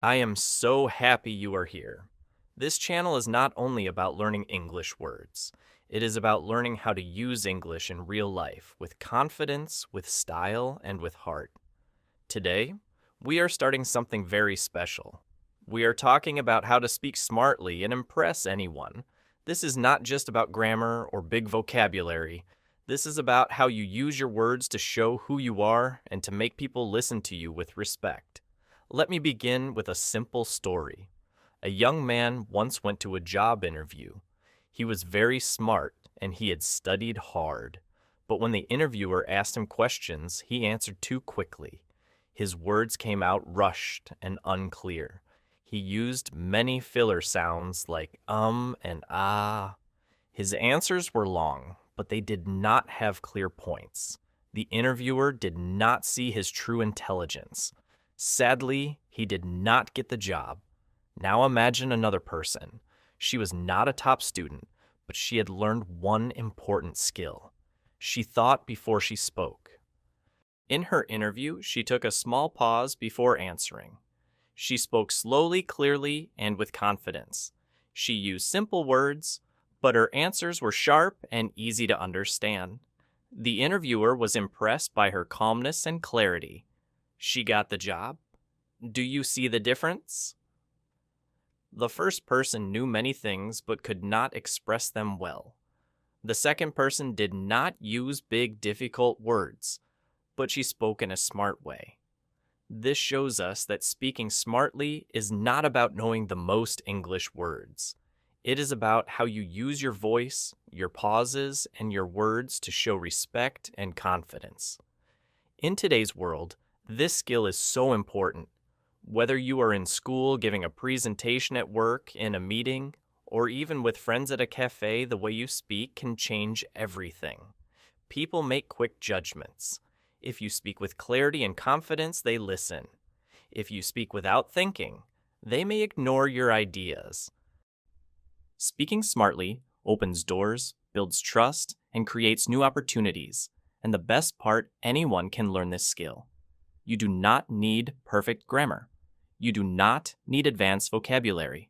I am so happy you are here. This channel is not only about learning English words, it is about learning how to use English in real life with confidence, with style, and with heart. Today, we are starting something very special. We are talking about how to speak smartly and impress anyone. This is not just about grammar or big vocabulary. This is about how you use your words to show who you are and to make people listen to you with respect. Let me begin with a simple story. A young man once went to a job interview. He was very smart and he had studied hard. But when the interviewer asked him questions, he answered too quickly. His words came out rushed and unclear. He used many filler sounds like and ah. His answers were long, but they did not have clear points. The interviewer did not see his true intelligence. Sadly, he did not get the job. Now imagine another person. She was not a top student, but she had learned one important skill. She thought before she spoke. In her interview, she took a small pause before answering. She spoke slowly, clearly, and with confidence. She used simple words, but her answers were sharp and easy to understand. The interviewer was impressed by her calmness and clarity. She got the job. Do you see the difference? The first person knew many things but could not express them well. The second person did not use big, difficult words, but she spoke in a smart way. This shows us that speaking smartly is not about knowing the most English words. It is about how you use your voice, your pauses, and your words to show respect and confidence. In today's world, this skill is so important. Whether you are in school giving a presentation at work, in a meeting, or even with friends at a cafe, the way you speak can change everything. People make quick judgments. If you speak with clarity and confidence, they listen. If you speak without thinking, they may ignore your ideas. Speaking smartly opens doors, builds trust, and creates new opportunities. And the best part, anyone can learn this skill. You do not need perfect grammar. You do not need advanced vocabulary.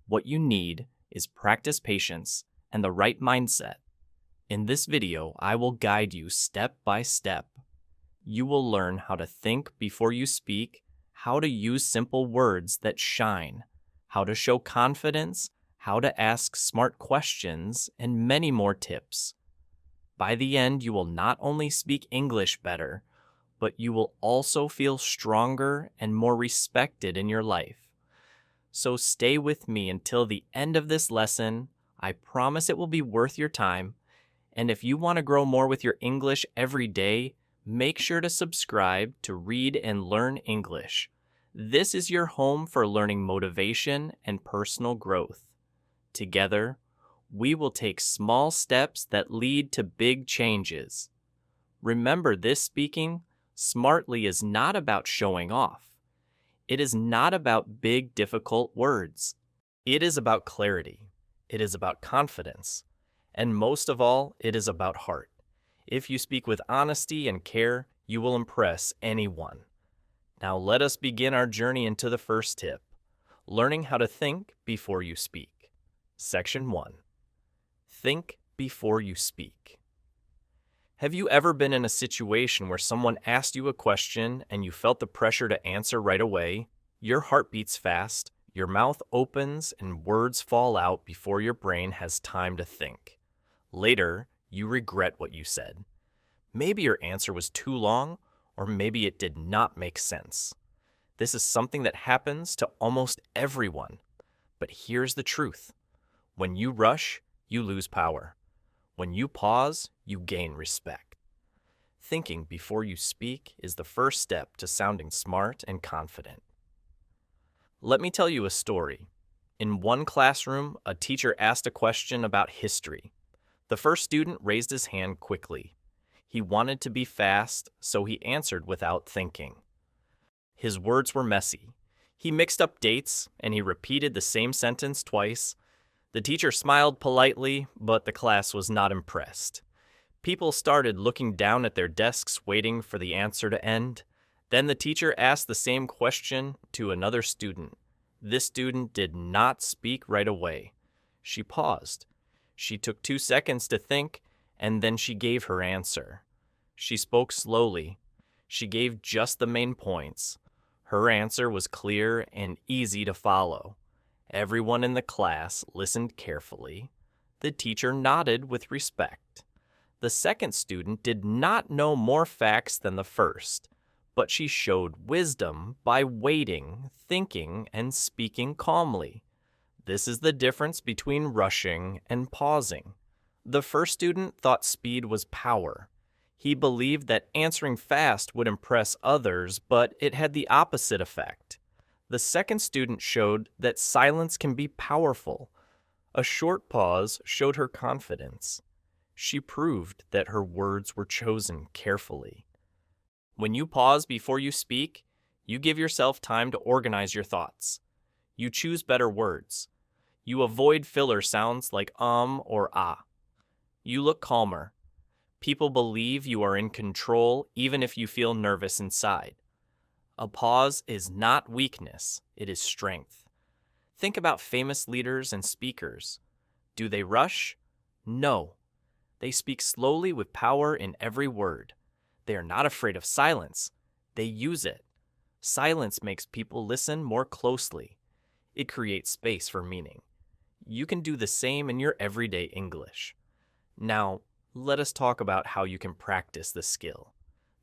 What you need is practice, patience, and the right mindset. In this video, I will guide you step by step. You will learn how to think before you speak, how to use simple words that shine, how to show confidence, how to ask smart questions, and many more tips. By the end, you will not only speak English better, but you will also feel stronger and more respected in your life. So stay with me until the end of this lesson. I promise it will be worth your time. And if you want to grow more with your English every day, make sure to subscribe to Read and Learn English. This is your home for learning motivation and personal growth. Together, we will take small steps that lead to big changes. Remember, this speaking smartly is not about showing off. It is not about big, difficult words. It is about clarity. It is about confidence. And most of all, it is about heart. If you speak with honesty and care, you will impress anyone. Now let us begin our journey into the first tip, learning how to think before you speak. Section 1. Think before you speak. Have you ever been in a situation where someone asked you a question and you felt the pressure to answer right away? Your heart beats fast, your mouth opens, and words fall out before your brain has time to think. Later, you regret what you said. Maybe your answer was too long, or maybe it did not make sense. This is something that happens to almost everyone. But here's the truth. When you rush, you lose power. When you pause, you gain respect. Thinking before you speak is the first step to sounding smart and confident. Let me tell you a story. In one classroom, a teacher asked a question about history. The first student raised his hand quickly. He wanted to be fast, so he answered without thinking. His words were messy. He mixed up dates, and he repeated the same sentence twice. The teacher smiled politely, but the class was not impressed. People started looking down at their desks waiting for the answer to end. Then the teacher asked the same question to another student. This student did not speak right away. She paused. She took 2 seconds to think, and then she gave her answer. She spoke slowly. She gave just the main points. Her answer was clear and easy to follow. Everyone in the class listened carefully. The teacher nodded with respect. The second student did not know more facts than the first, but she showed wisdom by waiting, thinking, and speaking calmly. This is the difference between rushing and pausing. The first student thought speed was power. He believed that answering fast would impress others, but it had the opposite effect. The second student showed that silence can be powerful. A short pause showed her confidence. She proved that her words were chosen carefully. When you pause before you speak, you give yourself time to organize your thoughts. You choose better words. You avoid filler sounds like or ah. You look calmer. People believe you are in control even if you feel nervous inside. A pause is not weakness, it is strength. Think about famous leaders and speakers. Do they rush? No. They speak slowly with power in every word. They are not afraid of silence. They use it. Silence makes people listen more closely. It creates space for meaning. You can do the same in your everyday English. Now, let us talk about how you can practice this skill.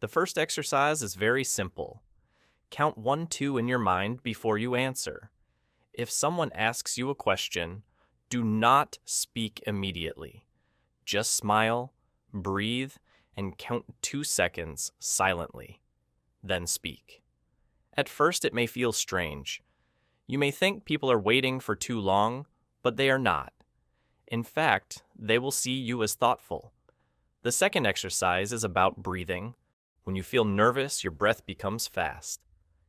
The first exercise is very simple. Count 1, 2 in your mind before you answer. If someone asks you a question, do not speak immediately. Just smile, breathe, and count 2 seconds silently. Then speak. At first, it may feel strange. You may think people are waiting for too long, but they are not. In fact, they will see you as thoughtful. The second exercise is about breathing. When you feel nervous, your breath becomes fast.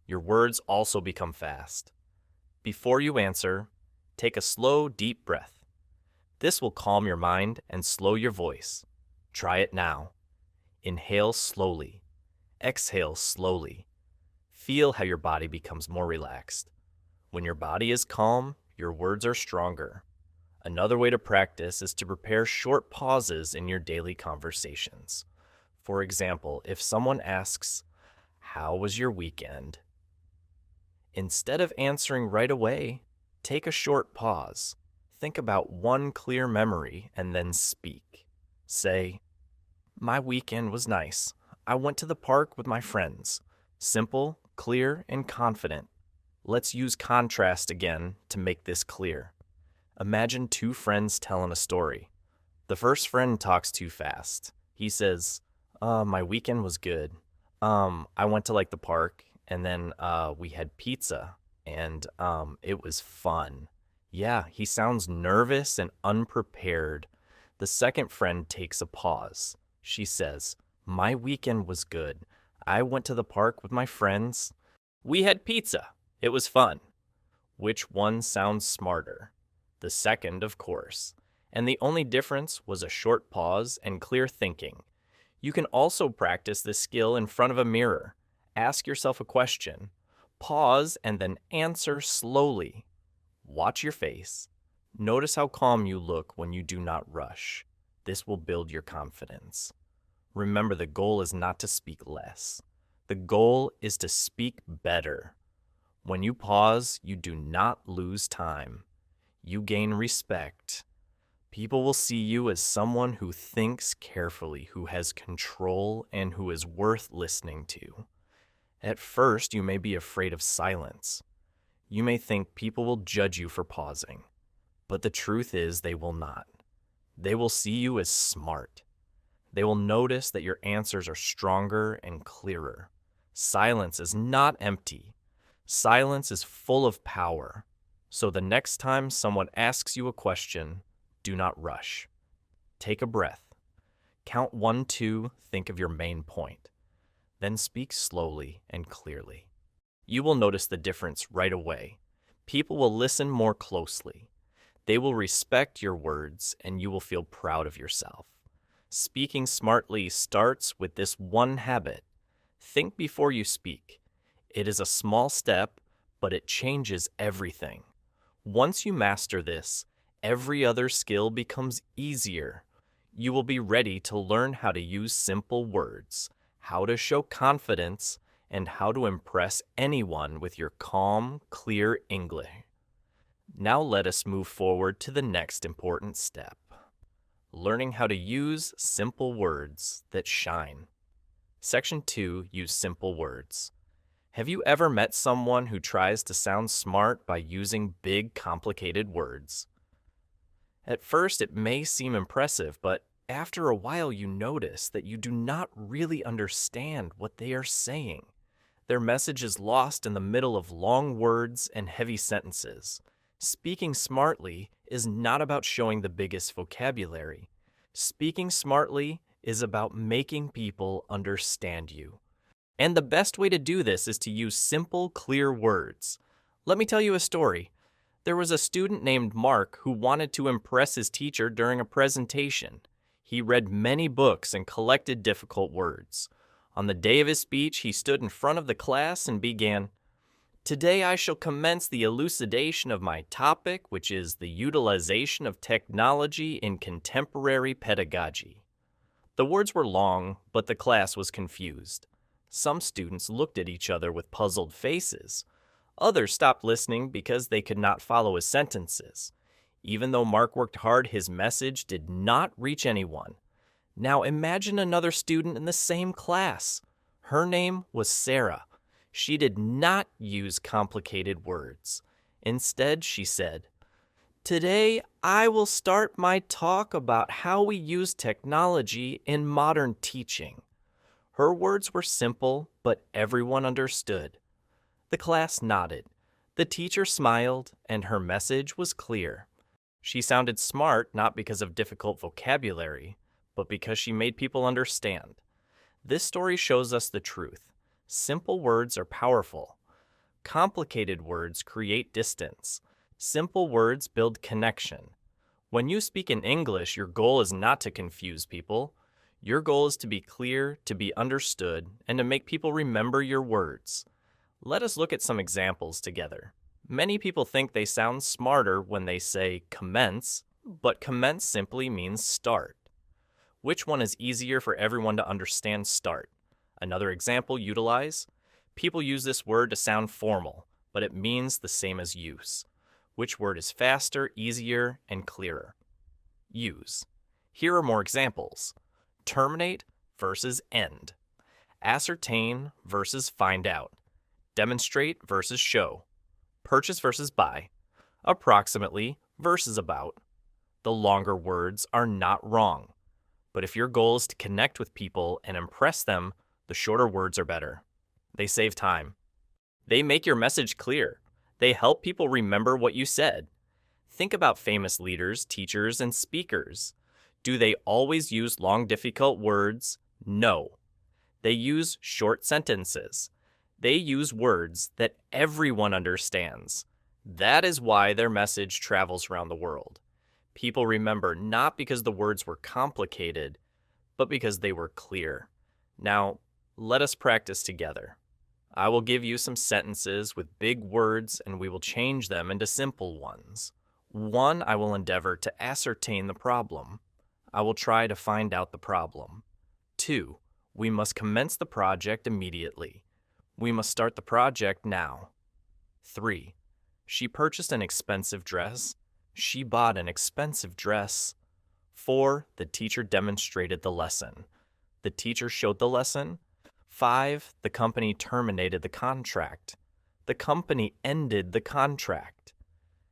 Your words also become fast. Before you answer, take a slow, deep breath. This will calm your mind and slow your voice. Try it now. Inhale slowly. Exhale slowly. Feel how your body becomes more relaxed. When your body is calm, your words are stronger. Another way to practice is to prepare short pauses in your daily conversations. For example, if someone asks, "How was your weekend?" Instead of answering right away, take a short pause. Think about one clear memory and then speak. Say, "My weekend was nice. I went to the park with my friends." Simple, clear, and confident. Let's use contrast again to make this clear. Imagine 2 friends telling a story. The first friend talks too fast. He says, "My weekend was good. I went to the park, and then we had pizza, and it was fun." Yeah, he sounds nervous and unprepared. The second friend takes a pause. She says, "My weekend was good. I went to the park with my friends. We had pizza. It was fun." Which one sounds smarter? The second, of course. And the only difference was a short pause and clear thinking. You can also practice this skill in front of a mirror. Ask yourself a question. Pause and then answer slowly. Watch your face. Notice how calm you look when you do not rush. This will build your confidence. Remember, the goal is not to speak less. The goal is to speak better. When you pause, you do not lose time. You gain respect. People will see you as someone who thinks carefully, who has control, and who is worth listening to. At first, you may be afraid of silence. You may think people will judge you for pausing, but the truth is they will not. They will see you as smart. They will notice that your answers are stronger and clearer. Silence is not empty. Silence is full of power. So the next time someone asks you a question, do not rush. Take a breath. Count 1, 2, think of your main point. Then speak slowly and clearly. You will notice the difference right away. People will listen more closely. They will respect your words, and you will feel proud of yourself. Speaking smartly starts with this one habit. Think before you speak. It is a small step, but it changes everything. Once you master this, every other skill becomes easier. You will be ready to learn how to use simple words, how to show confidence, and how to impress anyone with your calm, clear English. Now let us move forward to the next important step. Learning how to use simple words that shine. Section 2, use simple words. Have you ever met someone who tries to sound smart by using big, complicated words? At first, it may seem impressive, but after a while you notice that you do not really understand what they are saying. Their message is lost in the middle of long words and heavy sentences. Speaking smartly is not about showing the biggest vocabulary. Speaking smartly is about making people understand you. And the best way to do this is to use simple, clear words. Let me tell you a story. There was a student named Mark who wanted to impress his teacher during a presentation. He read many books and collected difficult words. On the day of his speech, he stood in front of the class and began, "Today I shall commence the elucidation of my topic, which is the utilization of technology in contemporary pedagogy." The words were long, but the class was confused. Some students looked at each other with puzzled faces. Others stopped listening because they could not follow his sentences. Even though Mark worked hard, his message did not reach anyone. Now imagine another student in the same class. Her name was Sarah. She did not use complicated words. Instead, she said, "Today, I will start my talk about how we use technology in modern teaching." Her words were simple, but everyone understood. The class nodded. The teacher smiled, and her message was clear. She sounded smart not because of difficult vocabulary, but because she made people understand. This story shows us the truth. Simple words are powerful. Complicated words create distance. Simple words build connection. When you speak in English, your goal is not to confuse people. Your goal is to be clear, to be understood, and to make people remember your words. Let us look at some examples together. Many people think they sound smarter when they say commence, but commence simply means start. Which one is easier for everyone to understand? Start. Another example, utilize. People use this word to sound formal, but it means the same as use. Which word is faster, easier, and clearer? Use. Here are more examples. Terminate versus end. Ascertain versus find out. Demonstrate versus show. Purchase versus buy. Approximately versus about. The longer words are not wrong. But if your goal is to connect with people and impress them, the shorter words are better. They save time. They make your message clear. They help people remember what you said. Think about famous leaders, teachers, and speakers. Do they always use long, difficult words? No. They use short sentences. They use words that everyone understands. That is why their message travels around the world. People remember not because the words were complicated, but because they were clear. Now, let us practice together. I will give you some sentences with big words and we will change them into simple ones. 1, I will endeavor to ascertain the problem. I will try to find out the problem. 2, we must commence the project immediately. We must start the project now. 3, she purchased an expensive dress. She bought an expensive dress. 4, the teacher demonstrated the lesson. The teacher showed the lesson. 5, the company terminated the contract. The company ended the contract.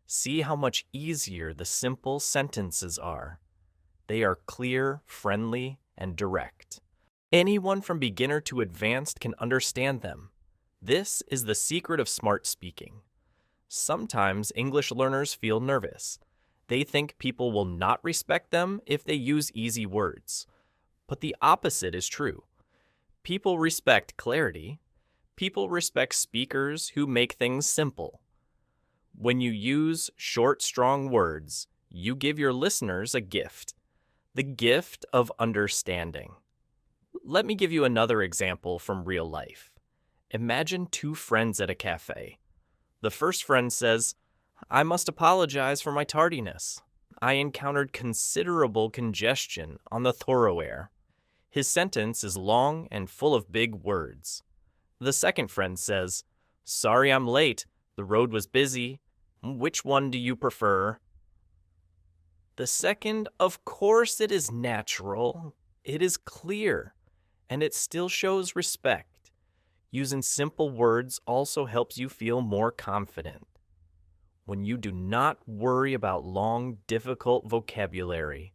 See how much easier the simple sentences are. They are clear, friendly, and direct. Anyone from beginner to advanced can understand them. This is the secret of smart speaking. Sometimes English learners feel nervous. They think people will not respect them if they use easy words. But the opposite is true. People respect clarity. People respect speakers who make things simple. When you use short, strong words, you give your listeners a gift, the gift of understanding. Let me give you another example from real life. Imagine two friends at a cafe. The first friend says, "I must apologize for my tardiness. I encountered considerable congestion on the thoroughfare." His sentence is long and full of big words. The second friend says, "Sorry I'm late. The road was busy. Which one do you prefer?" The second, of course, it is natural. It is clear, and it still shows respect. Using simple words also helps you feel more confident. When you do not worry about long, difficult vocabulary,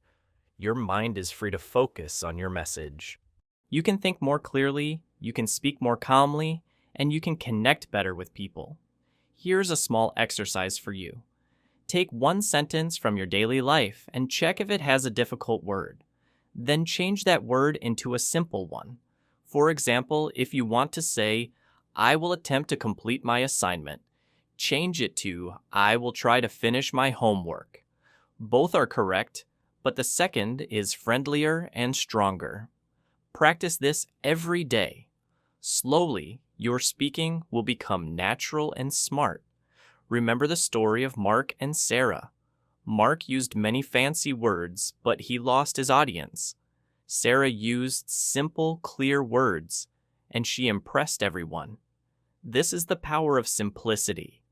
your mind is free to focus on your message. You can think more clearly, you can speak more calmly, and you can connect better with people. Here's a small exercise for you. Take one sentence from your daily life and check if it has a difficult word. Then change that word into a simple one. For example, if you want to say, "I will attempt to complete my assignment," change it to, "I will try to finish my homework." Both are correct, but the second is friendlier and stronger. Practice this every day. Slowly, your speaking will become natural and smart. Remember the story of Mark and Sarah. Mark used many fancy words, but he lost his audience. Sarah used simple, clear words, and she impressed everyone. This is the power of simplicity.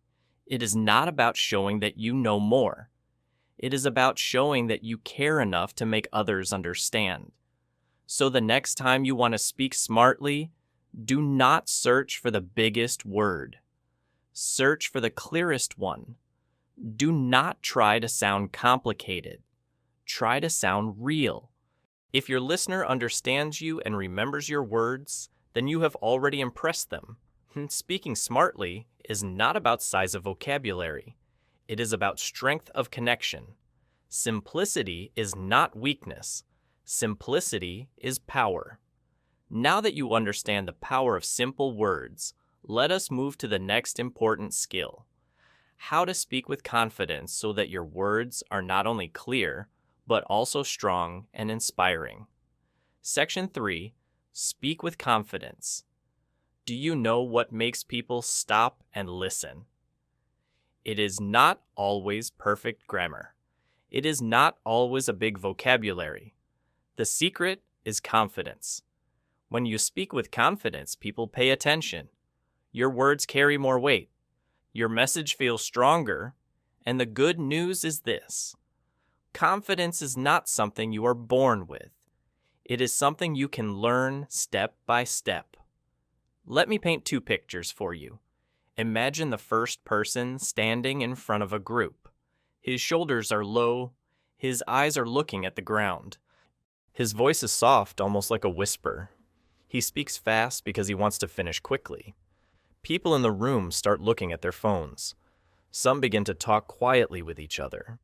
It is not about showing that you know more. It is about showing that you care enough to make others understand. So the next time you want to speak smartly, do not search for the biggest word. Search for the clearest one. Do not try to sound complicated. Try to sound real. If your listener understands you and remembers your words, then you have already impressed them. Speaking smartly is not about size of vocabulary. It is about strength of connection. Simplicity is not weakness. Simplicity is power. Now that you understand the power of simple words, let us move to the next important skill. How to speak with confidence so that your words are not only clear, but also strong and inspiring. Section 3, Speak with Confidence. Do you know what makes people stop and listen? It is not always perfect grammar. It is not always a big vocabulary. The secret is confidence. When you speak with confidence, people pay attention. Your words carry more weight. Your message feels stronger. And the good news is this: confidence is not something you are born with. It is something you can learn step by step. Let me paint two pictures for you. Imagine the first person standing in front of a group. His shoulders are low. His eyes are looking at the ground. His voice is soft, almost like a whisper. He speaks fast because he wants to finish quickly. People in the room start looking at their phones. Some begin to talk quietly with each other.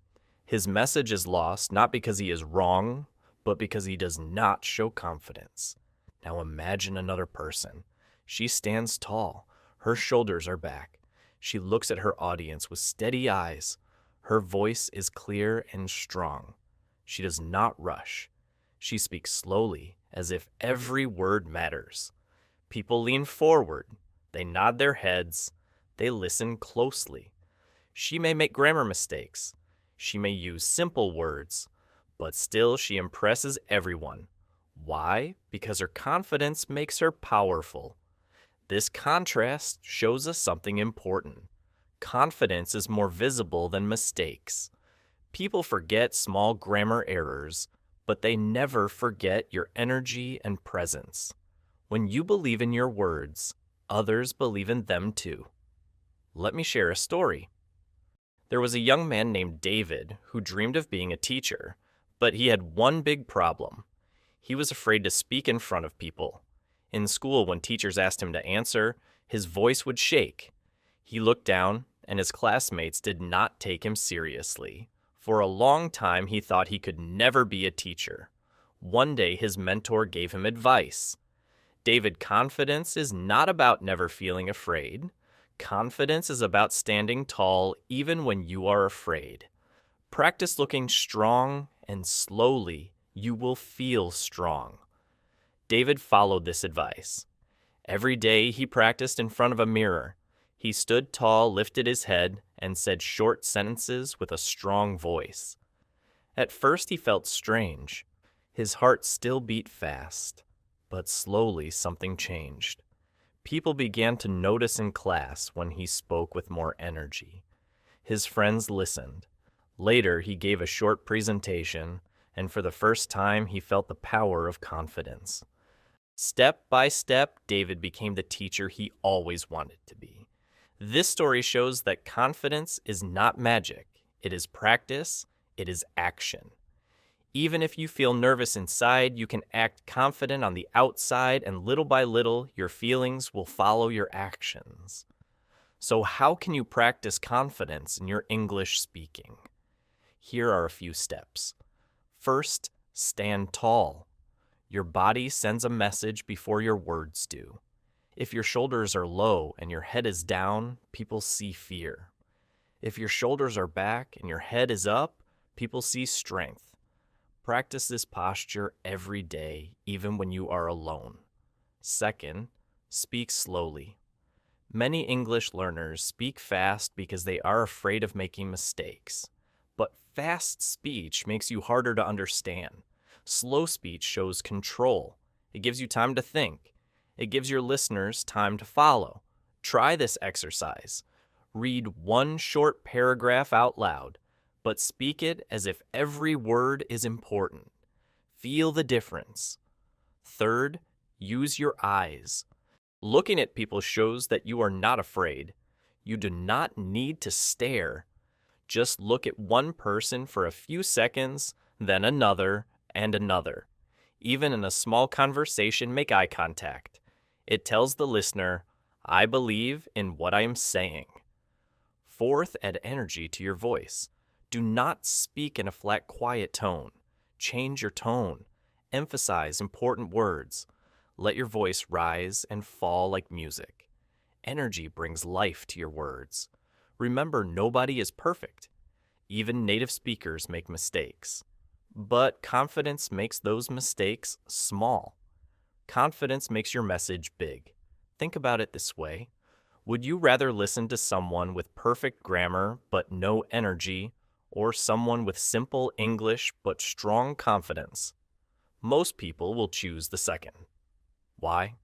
His message is lost not because he is wrong, but because he does not show confidence. Now imagine another person. She stands tall. Her shoulders are back. She looks at her audience with steady eyes. Her voice is clear and strong. She does not rush. She speaks slowly, as if every word matters. People lean forward. They nod their heads. They listen closely. She may make grammar mistakes. She may use simple words, but still she impresses everyone. Why? Because her confidence makes her powerful. This contrast shows us something important. Confidence is more visible than mistakes. People forget small grammar errors, but they never forget your energy and presence. When you believe in your words, others believe in them too. Let me share a story. There was a young man named David who dreamed of being a teacher, but he had one big problem. He was afraid to speak in front of people. In school, when teachers asked him to answer, his voice would shake. He looked down, and his classmates did not take him seriously. For a long time, he thought he could never be a teacher. One day, his mentor gave him advice. David, confidence is not about never feeling afraid. Confidence is about standing tall even when you are afraid. Practice looking strong, and slowly you will feel strong. David followed this advice. Every day he practiced in front of a mirror. He stood tall, lifted his head, and said short sentences with a strong voice. At first he felt strange. His heart still beat fast, but slowly something changed. People began to notice in class when he spoke with more energy. His friends listened. Later he gave a short presentation, and for the first time he felt the power of confidence. Step by step, David became the teacher he always wanted to be. This story shows that confidence is not magic. It is practice. It is action. Even if you feel nervous inside, you can act confident on the outside, and little by little, your feelings will follow your actions. So how can you practice confidence in your English speaking? Here are a few steps. First, stand tall. Your body sends a message before your words do. If your shoulders are low and your head is down, people see fear. If your shoulders are back and your head is up, people see strength. Practice this posture every day, even when you are alone. Second, speak slowly. Many English learners speak fast because they are afraid of making mistakes. But fast speech makes you harder to understand. Slow speech shows control. It gives you time to think. It gives your listeners time to follow. Try this exercise. Read one short paragraph out loud, but speak it as if every word is important. Feel the difference. Third, use your eyes. Looking at people shows that you are not afraid. You do not need to stare. Just look at one person for a few seconds, then another and another. Even in a small conversation, make eye contact. It tells the listener, I believe in what I am saying. Fourth, add energy to your voice. Do not speak in a flat, quiet tone. Change your tone. Emphasize important words. Let your voice rise and fall like music. Energy brings life to your words. Remember, nobody is perfect. Even native speakers make mistakes. But confidence makes those mistakes small. Confidence makes your message big. Think about it this way. Would you rather listen to someone with perfect grammar but no energy, or someone with simple English but strong confidence? Most people will choose the second. Why?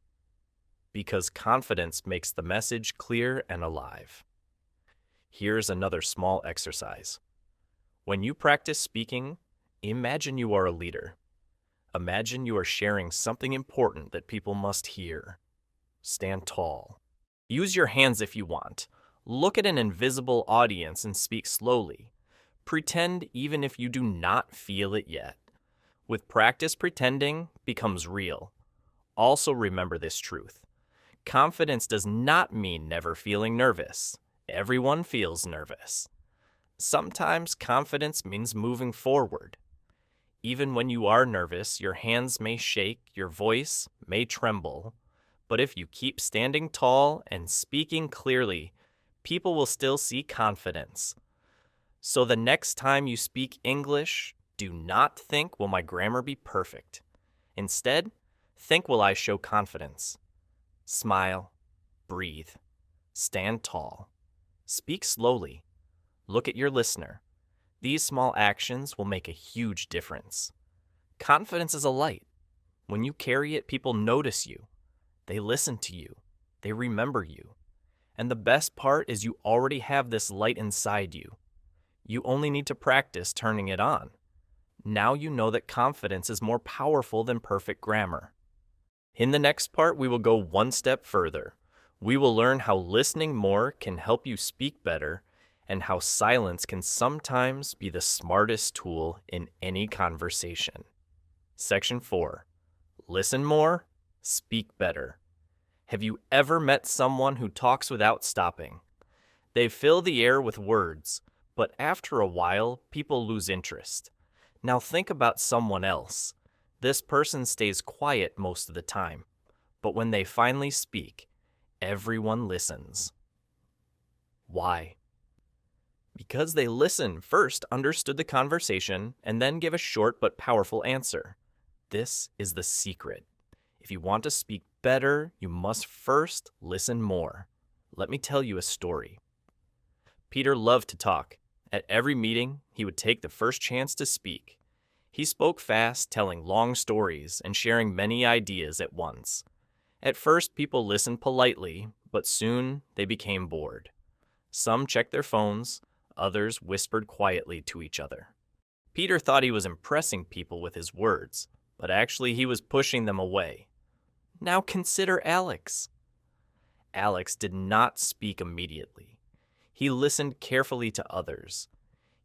Because confidence makes the message clear and alive. Here's another small exercise. When you practice speaking, imagine you are a leader. Imagine you are sharing something important that people must hear. Stand tall. Use your hands if you want. Look at an invisible audience and speak slowly. Pretend even if you do not feel it yet. With practice, pretending becomes real. Also remember this truth. Confidence does not mean never feeling nervous. Everyone feels nervous. Sometimes confidence means moving forward. Even when you are nervous, your hands may shake, your voice may tremble. But if you keep standing tall and speaking clearly, people will still see confidence. So the next time you speak English, do not think, will my grammar be perfect? Instead, think, will I show confidence? Smile, breathe, stand tall, speak slowly, look at your listener. These small actions will make a huge difference. Confidence is a light. When you carry it, people notice you. They listen to you. They remember you. And the best part is you already have this light inside you. You only need to practice turning it on. Now you know that confidence is more powerful than perfect grammar. In the next part, we will go one step further. We will learn how listening more can help you speak better, and how silence can sometimes be the smartest tool in any conversation. Section 4. Listen more, speak better. Have you ever met someone who talks without stopping? They fill the air with words, but after a while, people lose interest. Now think about someone else. This person stays quiet most of the time, but when they finally speak, everyone listens. Why? Because they listened first, understood the conversation, and then give a short but powerful answer. This is the secret. If you want to speak better, you must first listen more. Let me tell you a story. Peter loved to talk. At every meeting, he would take the first chance to speak. He spoke fast, telling long stories and sharing many ideas at once. At first, people listened politely, but soon they became bored. Some checked their phones, others whispered quietly to each other. Peter thought he was impressing people with his words, but actually he was pushing them away. Now consider Alex. Alex did not speak immediately. He listened carefully to others.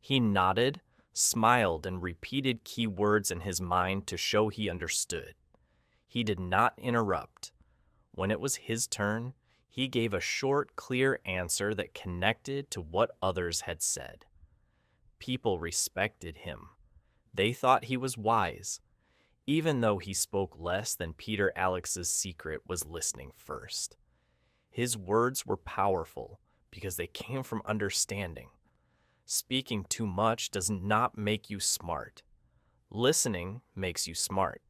He nodded, smiled, and repeated key words in his mind to show he understood. He did not interrupt. When it was his turn, he gave a short, clear answer that connected to what others had said. People respected him. They thought he was wise. Even though he spoke less than Peter, Alex's secret was listening first. His words were powerful because they came from understanding. Speaking too much does not make you smart. Listening makes you smart.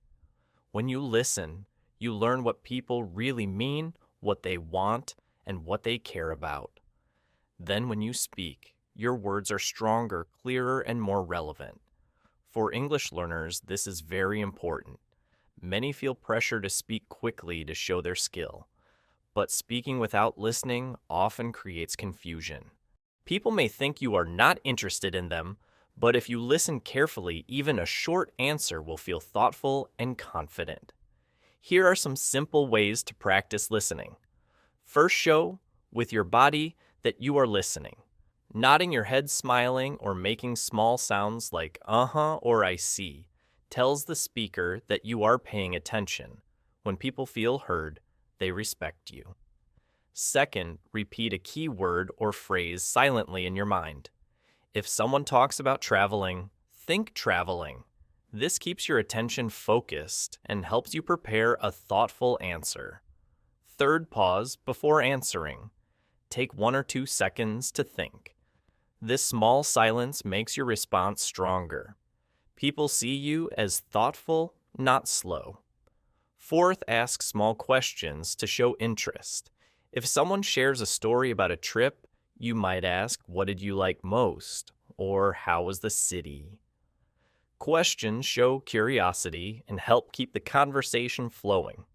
When you listen, you learn what people really mean, what they want, and what they care about. Then when you speak, your words are stronger, clearer, and more relevant. For English learners, this is very important. Many feel pressure to speak quickly to show their skill, but speaking without listening often creates confusion. People may think you are not interested in them, but if you listen carefully, even a short answer will feel thoughtful and confident. Here are some simple ways to practice listening. First, show with your body that you are listening. Nodding your head, smiling, or making small sounds like uh-huh or I see tells the speaker that you are paying attention. When people feel heard, they respect you. Second, repeat a key word or phrase silently in your mind. If someone talks about traveling, think traveling. This keeps your attention focused and helps you prepare a thoughtful answer. Third, pause before answering. Take 1 or 2 seconds to think. This small silence makes your response stronger. People see you as thoughtful, not slow. Fourth, ask small questions to show interest. If someone shares a story about a trip, you might ask, "What did you like most?" or "How was the city?" Questions show curiosity and help keep the conversation flowing.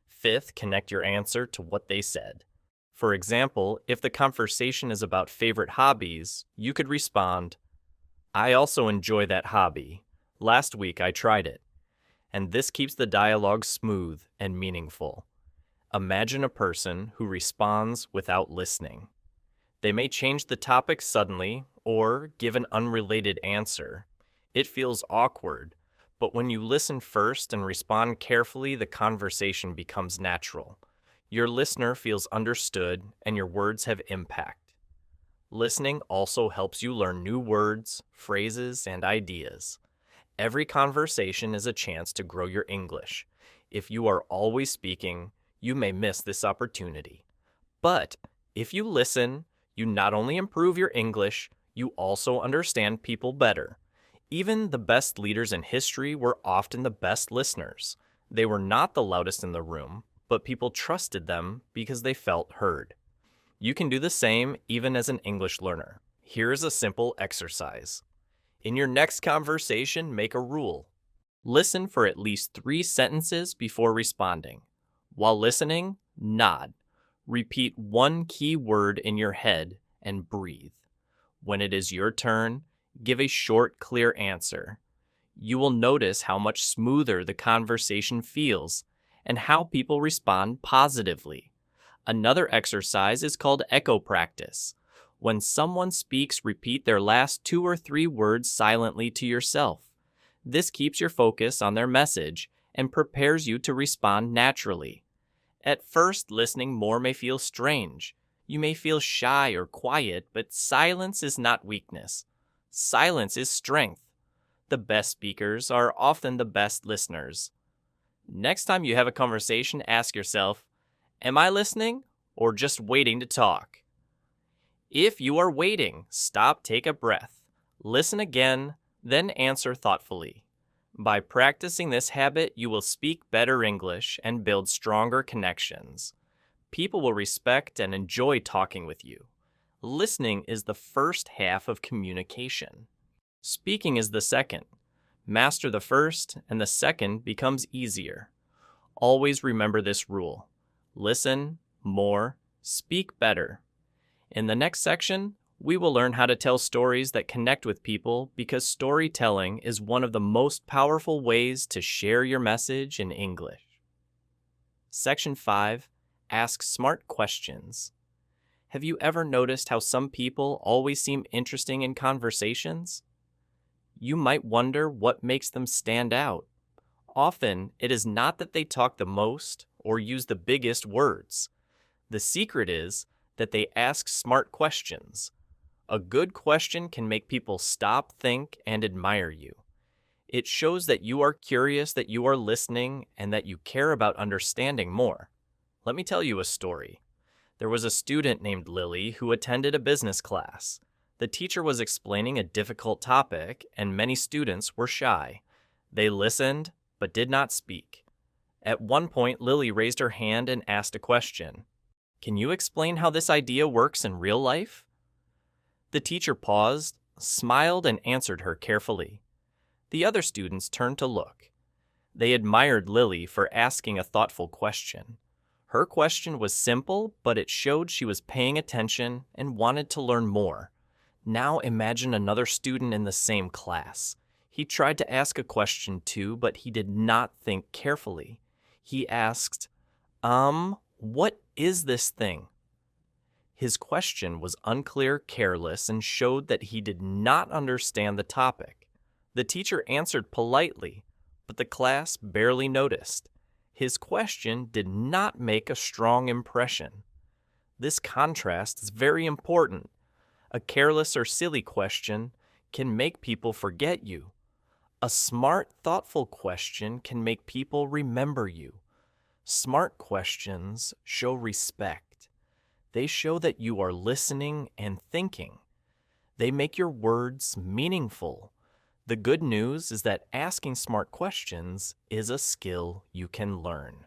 Fifth, connect your answer to what they said. For example, if the conversation is about favorite hobbies, you could respond, "I also enjoy that hobby. Last week I tried it." And this keeps the dialogue smooth and meaningful. Imagine a person who responds without listening. They may change the topic suddenly or give an unrelated answer. It feels awkward, but when you listen first and respond carefully, the conversation becomes natural. Your listener feels understood and your words have impact. Listening also helps you learn new words, phrases, and ideas. Every conversation is a chance to grow your English. If you are always speaking, you may miss this opportunity. But if you listen, you not only improve your English, you also understand people better. Even the best leaders in history were often the best listeners. They were not the loudest in the room, but people trusted them because they felt heard. You can do the same even as an English learner. Here is a simple exercise. In your next conversation, make a rule. Listen for at least 3 sentences before responding. While listening, nod. Repeat 1 key word in your head and breathe. When it is your turn, give a short, clear answer. You will notice how much smoother the conversation feels and how people respond positively. Another exercise is called echo practice. When someone speaks, repeat their last 2 or 3 words silently to yourself. This keeps your focus on their message and prepares you to respond naturally. At first, listening more may feel strange. You may feel shy or quiet, but silence is not weakness. Silence is strength. The best speakers are often the best listeners. Next time you have a conversation, ask yourself, am I listening or just waiting to talk? If you are waiting, stop, take a breath. Listen again, then answer thoughtfully. By practicing this habit, you will speak better English and build stronger connections. People will respect and enjoy talking with you. Listening is the first half of communication. Speaking is the second. Master the first, and the second becomes easier. Always remember this rule. Listen more, speak better. In the next section, we will learn how to tell stories that connect with people because storytelling is one of the most powerful ways to share your message in English. Section 5. Ask smart questions. Have you ever noticed how some people always seem interesting in conversations? You might wonder what makes them stand out. Often, it is not that they talk the most or use the biggest words. The secret is that they ask smart questions. A good question can make people stop, think, and admire you. It shows that you are curious, that you are listening, and that you care about understanding more. Let me tell you a story. There was a student named Lily who attended a business class. The teacher was explaining a difficult topic, and many students were shy. They listened, but did not speak. At one point, Lily raised her hand and asked a question. Can you explain how this idea works in real life? The teacher paused, smiled, and answered her carefully. The other students turned to look. They admired Lily for asking a thoughtful question. Her question was simple, but it showed she was paying attention and wanted to learn more. Now imagine another student in the same class. He tried to ask a question too, but he did not think carefully. He asked, what is this thing? His question was unclear, careless, and showed that he did not understand the topic. The teacher answered politely, but the class barely noticed. His question did not make a strong impression. This contrast is very important. A careless or silly question can make people forget you. A smart, thoughtful question can make people remember you. Smart questions show respect. They show that you are listening and thinking. They make your words meaningful. The good news is that asking smart questions is a skill you can learn.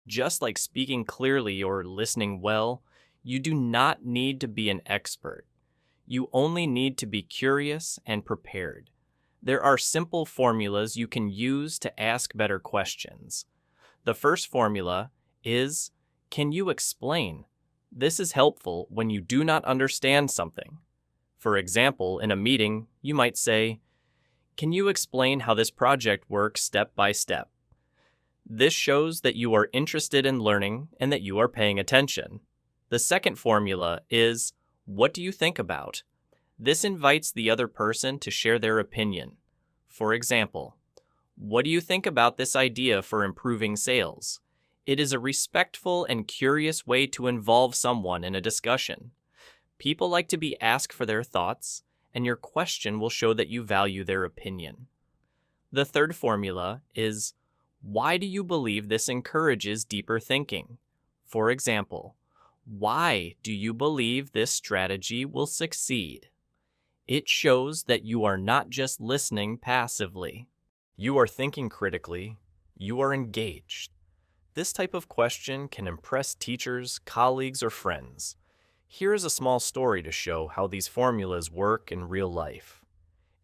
Just like speaking clearly or listening well, you do not need to be an expert. You only need to be curious and prepared. There are simple formulas you can use to ask better questions. The first formula is, can you explain? This is helpful when you do not understand something. For example, in a meeting, you might say, can you explain how this project works step by step? This shows that you are interested in learning and that you are paying attention. The second formula is, what do you think about? This invites the other person to share their opinion. For example, what do you think about this idea for improving sales? It is a respectful and curious way to involve someone in a discussion. People like to be asked for their thoughts, and your question will show that you value their opinion. The third formula is, why do you believe this encourages deeper thinking? For example, why do you believe this strategy will succeed? It shows that you are not just listening passively. You are thinking critically. You are engaged. This type of question can impress teachers, colleagues, or friends. Here is a small story to show how these formulas work in real life.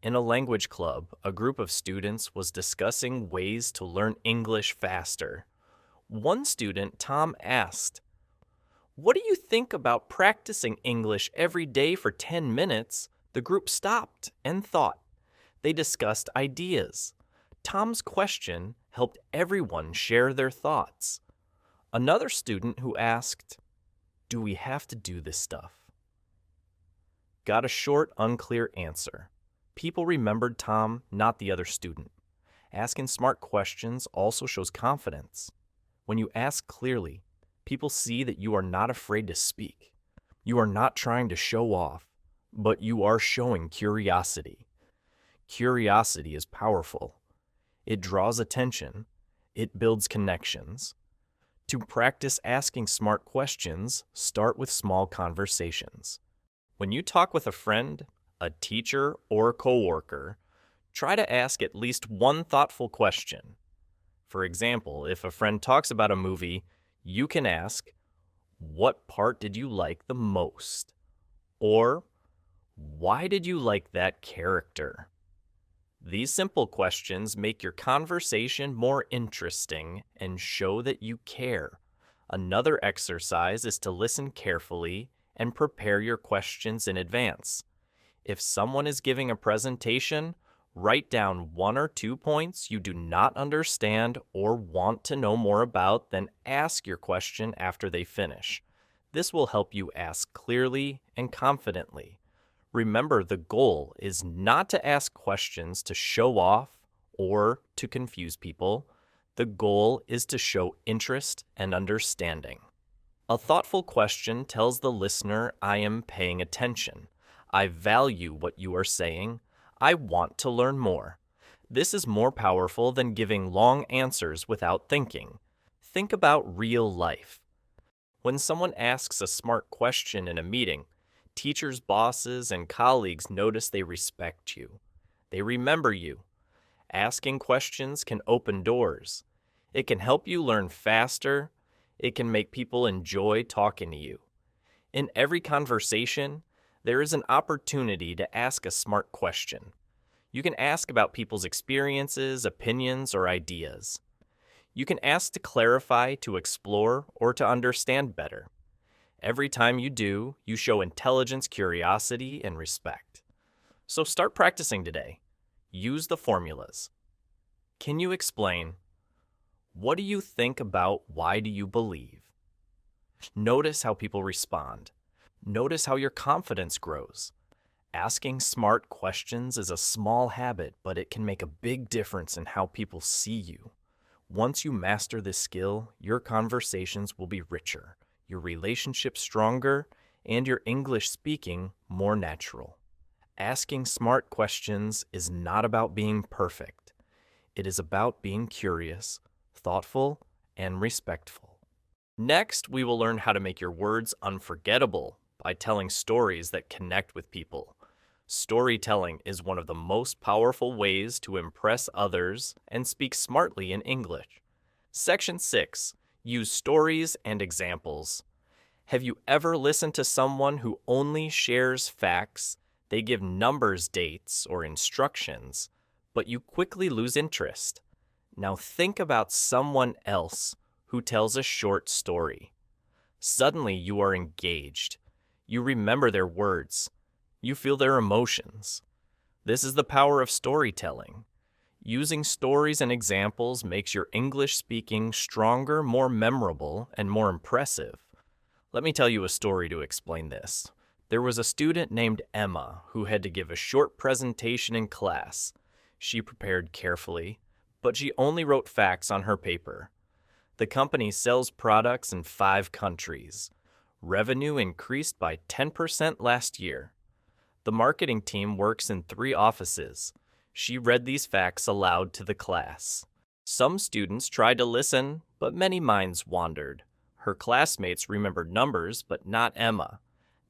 In a language club, a group of students was discussing ways to learn English faster. One student, Tom, asked, "What do you think about practicing English every day for 10 minutes?" The group stopped and thought. They discussed ideas. Tom's question helped everyone share their thoughts. Another student who asked, "Do we have to do this stuff?" got a short, unclear answer. People remembered Tom, not the other student. Asking smart questions also shows confidence. When you ask clearly, people see that you are not afraid to speak. You are not trying to show off, but you are showing curiosity. Curiosity is powerful. It draws attention. It builds connections. To practice asking smart questions, start with small conversations. When you talk with a friend, a teacher, or a coworker, Try to ask at least one thoughtful question. For example, if a friend talks about a movie, you can ask, "What part did you like the most?" Or, "Why did you like that character?" These simple questions make your conversation more interesting and show that you care. Another exercise is to listen carefully and prepare your questions in advance. If someone is giving a presentation, write down 1 or 2 points you do not understand or want to know more about, then ask your question after they finish. This will help you ask clearly and confidently. Remember, the goal is not to ask questions to show off or to confuse people. The goal is to show interest and understanding. A thoughtful question tells the listener, "I am paying attention. I value what you are saying. I want to learn more." This is more powerful than giving long answers without thinking. Think about real life. When someone asks a smart question in a meeting, teachers, bosses, and colleagues notice they respect you. They remember you. Asking questions can open doors. It can help you learn faster. It can make people enjoy talking to you. In every conversation, there is an opportunity to ask a smart question. You can ask about people's experiences, opinions, or ideas. You can ask to clarify, to explore, or to understand better. Every time you do, you show intelligence, curiosity, and respect. So start practicing today. Use the formulas. Can you explain? What do you think about why do you believe? Notice how people respond. Notice how your confidence grows. Asking smart questions is a small habit, but it can make a big difference in how people see you. Once you master this skill, your conversations will be richer, your relationship stronger, and your English speaking more natural. Asking smart questions is not about being perfect. It is about being curious, thoughtful, and respectful. Next, we will learn how to make your words unforgettable by telling stories that connect with people. Storytelling is one of the most powerful ways to impress others and speak smartly in English. Section 6. Use stories and examples. Have you ever listened to someone who only shares facts? They give numbers, dates, or instructions, but you quickly lose interest. Now think about someone else who tells a short story. Suddenly you are engaged. You remember their words. You feel their emotions. This is the power of storytelling. Using stories and examples makes your English speaking stronger, more memorable, and more impressive. Let me tell you a story to explain this. There was a student named Emma who had to give a short presentation in class. She prepared carefully, but she only wrote facts on her paper. The company sells products in 5 countries. Revenue increased by 10% last year. The marketing team works in 3 offices. She read these facts aloud to the class. Some students tried to listen, but many minds wandered. Her classmates remembered numbers, but not Emma.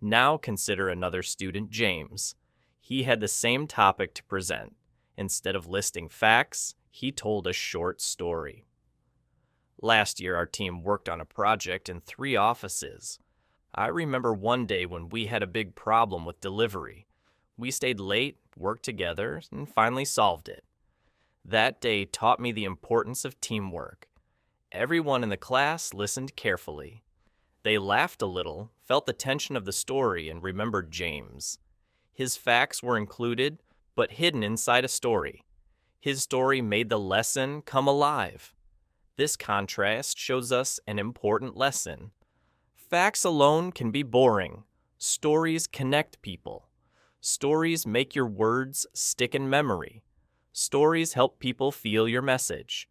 Now consider another student, James. He had the same topic to present. Instead of listing facts, he told a short story. Last year, our team worked on a project in 3 offices. I remember one day when we had a big problem with delivery. We stayed late, worked together, and finally solved it. That day taught me the importance of teamwork. Everyone in the class listened carefully. They laughed a little, felt the tension of the story, and remembered James. His facts were included, but hidden inside a story. His story made the lesson come alive. This contrast shows us an important lesson. Facts alone can be boring. Stories connect people. Stories make your words stick in memory. Stories help people feel your message.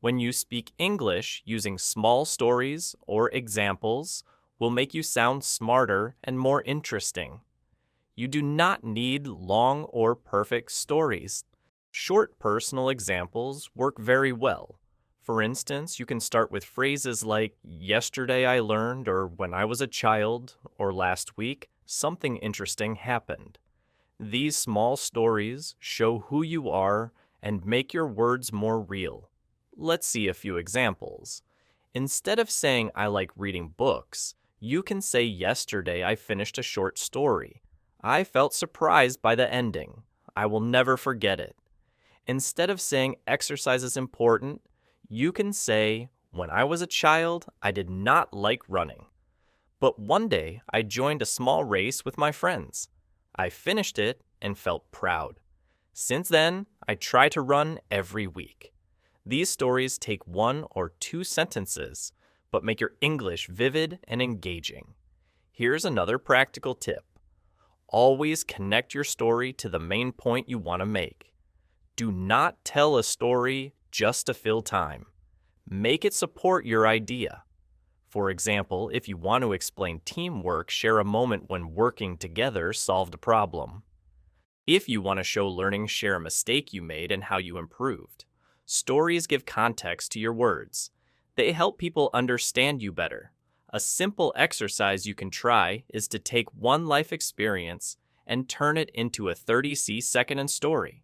When you speak English, using small stories or examples will make you sound smarter and more interesting. You do not need long or perfect stories. Short personal examples work very well. For instance, you can start with phrases like, "Yesterday I learned," or "When I was a child," or "Last week, something interesting happened." These small stories show who you are and make your words more real. Let's see a few examples. Instead of saying, I like reading books, you can say, yesterday I finished a short story. I felt surprised by the ending. I will never forget it. Instead of saying exercise is important, you can say, when I was a child, I did not like running. But one day, I joined a small race with my friends. I finished it and felt proud. Since then, I try to run every week. These stories take 1 or 2 sentences, but make your English vivid and engaging. Here's another practical tip. Always connect your story to the main point you want to make. Do not tell a story just to fill time. Make it support your idea. For example, if you want to explain teamwork, share a moment when working together solved a problem. If you want to show learning, share a mistake you made and how you improved. Stories give context to your words. They help people understand you better. A simple exercise you can try is to take one life experience and turn it into a 30-second story.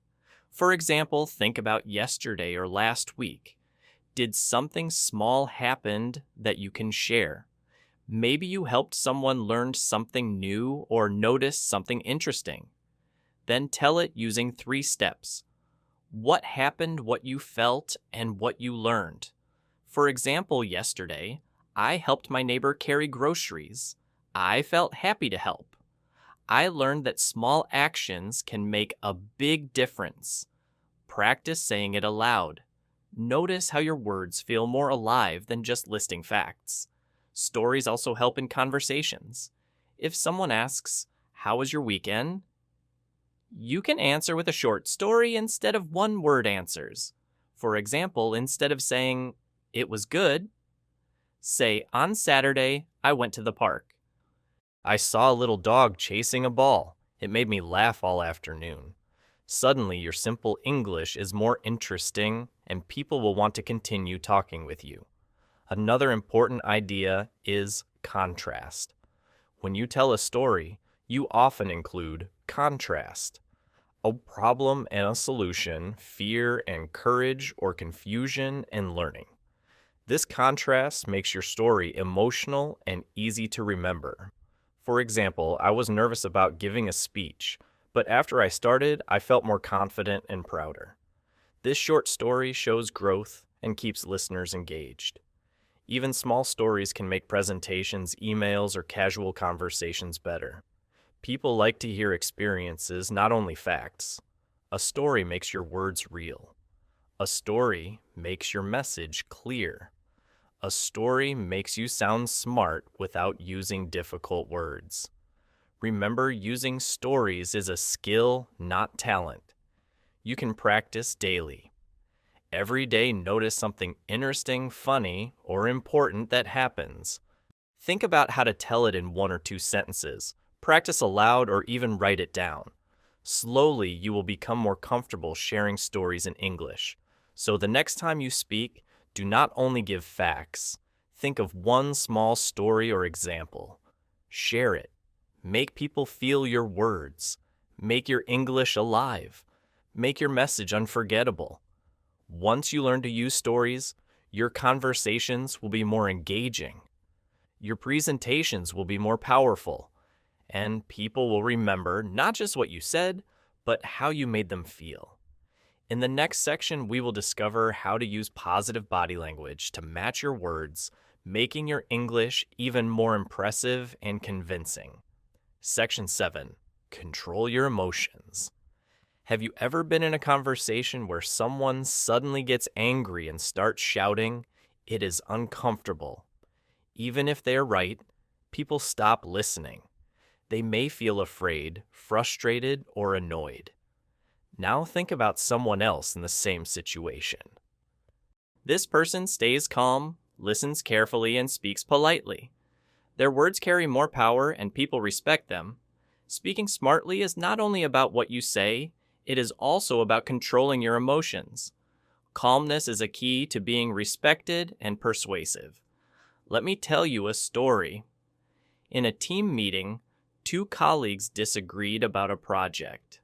For example, think about yesterday or last week. Did something small happen that you can share? Maybe you helped someone learn something new or noticed something interesting. Then tell it using 3 steps. What happened, what you felt, and what you learned. For example, yesterday, I helped my neighbor carry groceries. I felt happy to help. I learned that small actions can make a big difference. Practice saying it aloud. Notice how your words feel more alive than just listing facts. Stories also help in conversations. If someone asks, "How was your weekend?" you can answer with a short story instead of one-word answers. For example, instead of saying, "It was good," say, "On Saturday, I went to the park. I saw a little dog chasing a ball. It made me laugh all afternoon." Suddenly, your simple English is more interesting and people will want to continue talking with you. Another important idea is contrast. When you tell a story, you often include contrast. A problem and a solution, fear and courage, or confusion and learning. This contrast makes your story emotional and easy to remember. For example, I was nervous about giving a speech, but after I started, I felt more confident and prouder. This short story shows growth and keeps listeners engaged. Even small stories can make presentations, emails, or casual conversations better. People like to hear experiences, not only facts. A story makes your words real. A story makes your message clear. A story makes you sound smart without using difficult words. Remember, using stories is a skill, not talent. You can practice daily. Every day, notice something interesting, funny, or important that happens. Think about how to tell it in 1 or 2 sentences. Practice aloud or even write it down. Slowly, you will become more comfortable sharing stories in English. So the next time you speak, do not only give facts. Think of one small story or example. Share it. Make people feel your words. Make your English alive. Make your message unforgettable. Once you learn to use stories, your conversations will be more engaging. Your presentations will be more powerful. And people will remember not just what you said, but how you made them feel. In the next section, we will discover how to use positive body language to match your words, making your English even more impressive and convincing. Section 7. Control your emotions. Have you ever been in a conversation where someone suddenly gets angry and starts shouting? It is uncomfortable. Even if they are right, people stop listening. They may feel afraid, frustrated, or annoyed. Now think about someone else in the same situation. This person stays calm, listens carefully, and speaks politely. Their words carry more power and people respect them. Speaking smartly is not only about what you say, it is also about controlling your emotions. Calmness is a key to being respected and persuasive. Let me tell you a story. In a team meeting, Two colleagues disagreed about a project.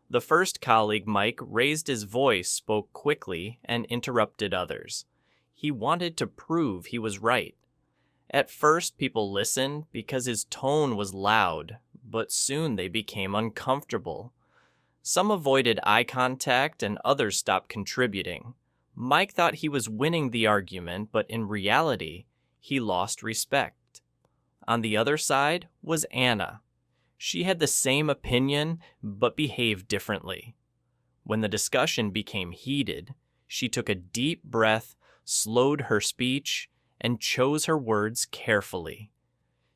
The first colleague, Mike, raised his voice, spoke quickly, and interrupted others. He wanted to prove he was right. At first, people listened because his tone was loud, but soon they became uncomfortable. Some avoided eye contact and others stopped contributing. Mike thought he was winning the argument, but in reality, he lost respect. On the other side was Anna. She had the same opinion, but behaved differently. When the discussion became heated, she took a deep breath, slowed her speech, and chose her words carefully.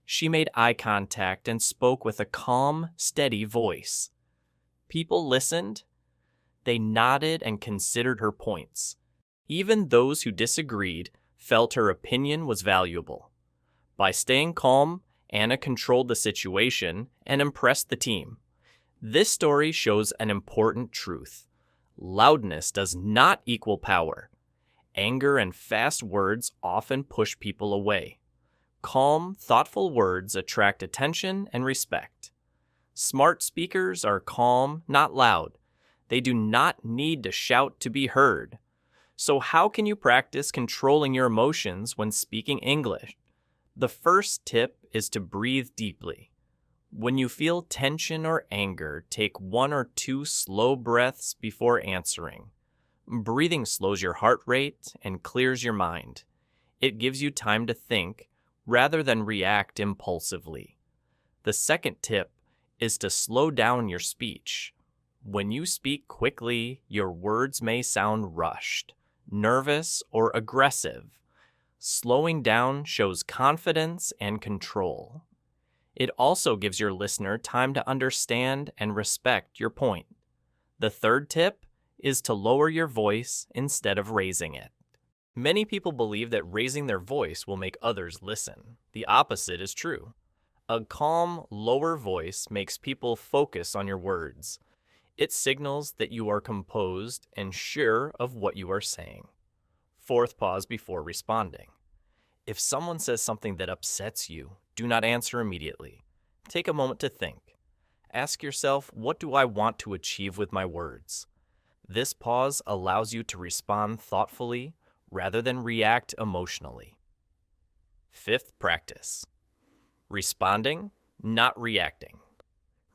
She made eye contact and spoke with a calm, steady voice. People listened. They nodded and considered her points. Even those who disagreed felt her opinion was valuable. By staying calm, Anna controlled the situation and impressed the team. This story shows an important truth. Loudness does not equal power. Anger and fast words often push people away. Calm, thoughtful words attract attention and respect. Smart speakers are calm, not loud. They do not need to shout to be heard. So how can you practice controlling your emotions when speaking English? The first tip is to breathe deeply. When you feel tension or anger, take 1 or 2 slow breaths before answering. Breathing slows your heart rate and clears your mind. It gives you time to think rather than react impulsively. The second tip is to slow down your speech. When you speak quickly, your words may sound rushed, nervous, or aggressive. Slowing down shows confidence and control. It also gives your listener time to understand and respect your point. The third tip is to lower your voice instead of raising it. Many people believe that raising their voice will make others listen. The opposite is true. A calm, lower voice makes people focus on your words. It signals that you are composed and sure of what you are saying. Fourth, pause before responding. If someone says something that upsets you, do not answer immediately. Take a moment to think. Ask yourself, what do I want to achieve with my words? This pause allows you to respond thoughtfully rather than react emotionally. Fifth, practice. Responding, not reacting.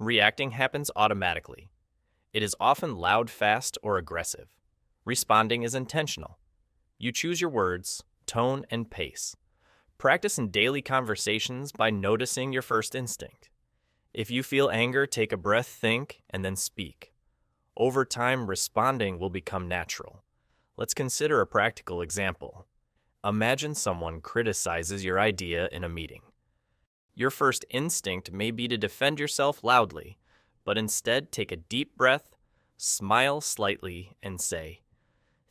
Reacting happens automatically. It is often loud, fast, or aggressive. Responding is intentional. You choose your words, tone, and pace. Practice in daily conversations by noticing your first instinct. If you feel anger, take a breath, think, and then speak. Over time, responding will become natural. Let's consider a practical example. Imagine someone criticizes your idea in a meeting. Your first instinct may be to defend yourself loudly, but instead take a deep breath, smile slightly, and say,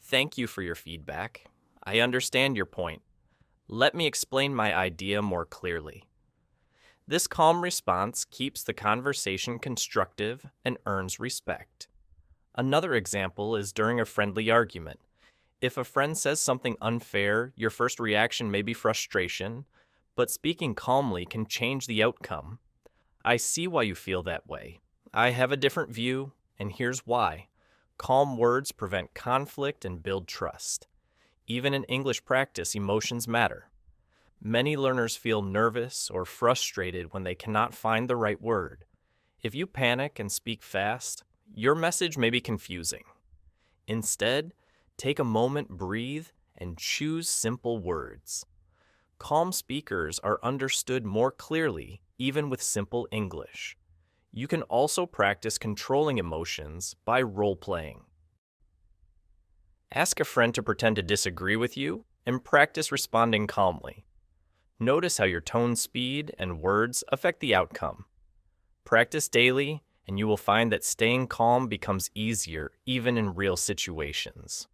"Thank you for your feedback. I understand your point. Let me explain my idea more clearly." This calm response keeps the conversation constructive and earns respect. Another example is during a friendly argument. If a friend says something unfair, your first reaction may be frustration, but speaking calmly can change the outcome. I see why you feel that way. I have a different view, and here's why. Calm words prevent conflict and build trust. Even in English practice, emotions matter. Many learners feel nervous or frustrated when they cannot find the right word. If you panic and speak fast, your message may be confusing. Instead, take a moment, breathe, and choose simple words. Calm speakers are understood more clearly, even with simple English. You can also practice controlling emotions by role-playing. Ask a friend to pretend to disagree with you and practice responding calmly. Notice how your tone, speed, and words affect the outcome. Practice daily, and you will find that staying calm becomes easier even in real situations.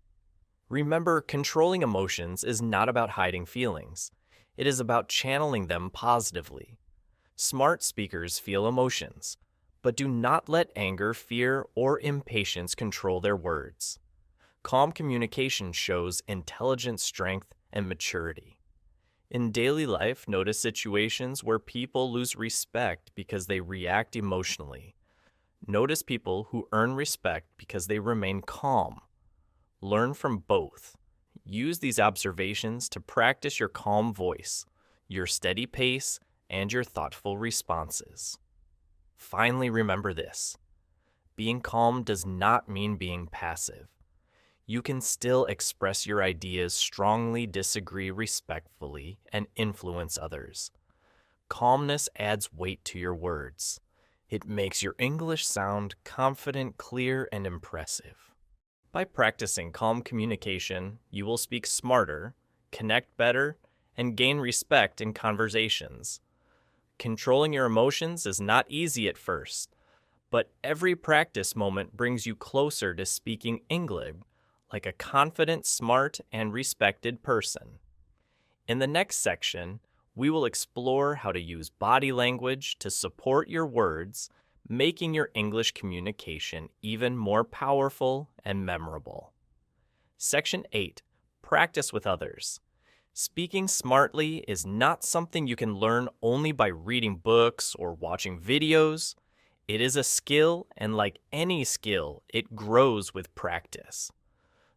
Remember, controlling emotions is not about hiding feelings. It is about channeling them positively. Smart speakers feel emotions, but do not let anger, fear, or impatience control their words. Calm communication shows intelligent strength and maturity. In daily life, notice situations where people lose respect because they react emotionally. Notice people who earn respect because they remain calm. Learn from both. Use these observations to practice your calm voice, your steady pace, and your thoughtful responses. Finally, remember this: being calm does not mean being passive. You can still express your ideas strongly, disagree respectfully, and influence others. Calmness adds weight to your words. It makes your English sound confident, clear, and impressive. By practicing calm communication, you will speak smarter, connect better, and gain respect in conversations. Controlling your emotions is not easy at first, but every practice moment brings you closer to speaking English like a confident, smart, and respected person. In the next section, we will explore how to use body language to support your words, making your English communication even more powerful and memorable. Section 8. Practice with others. Speaking smartly is not something you can learn only by reading books or watching videos. It is a skill, and like any skill, it grows with practice.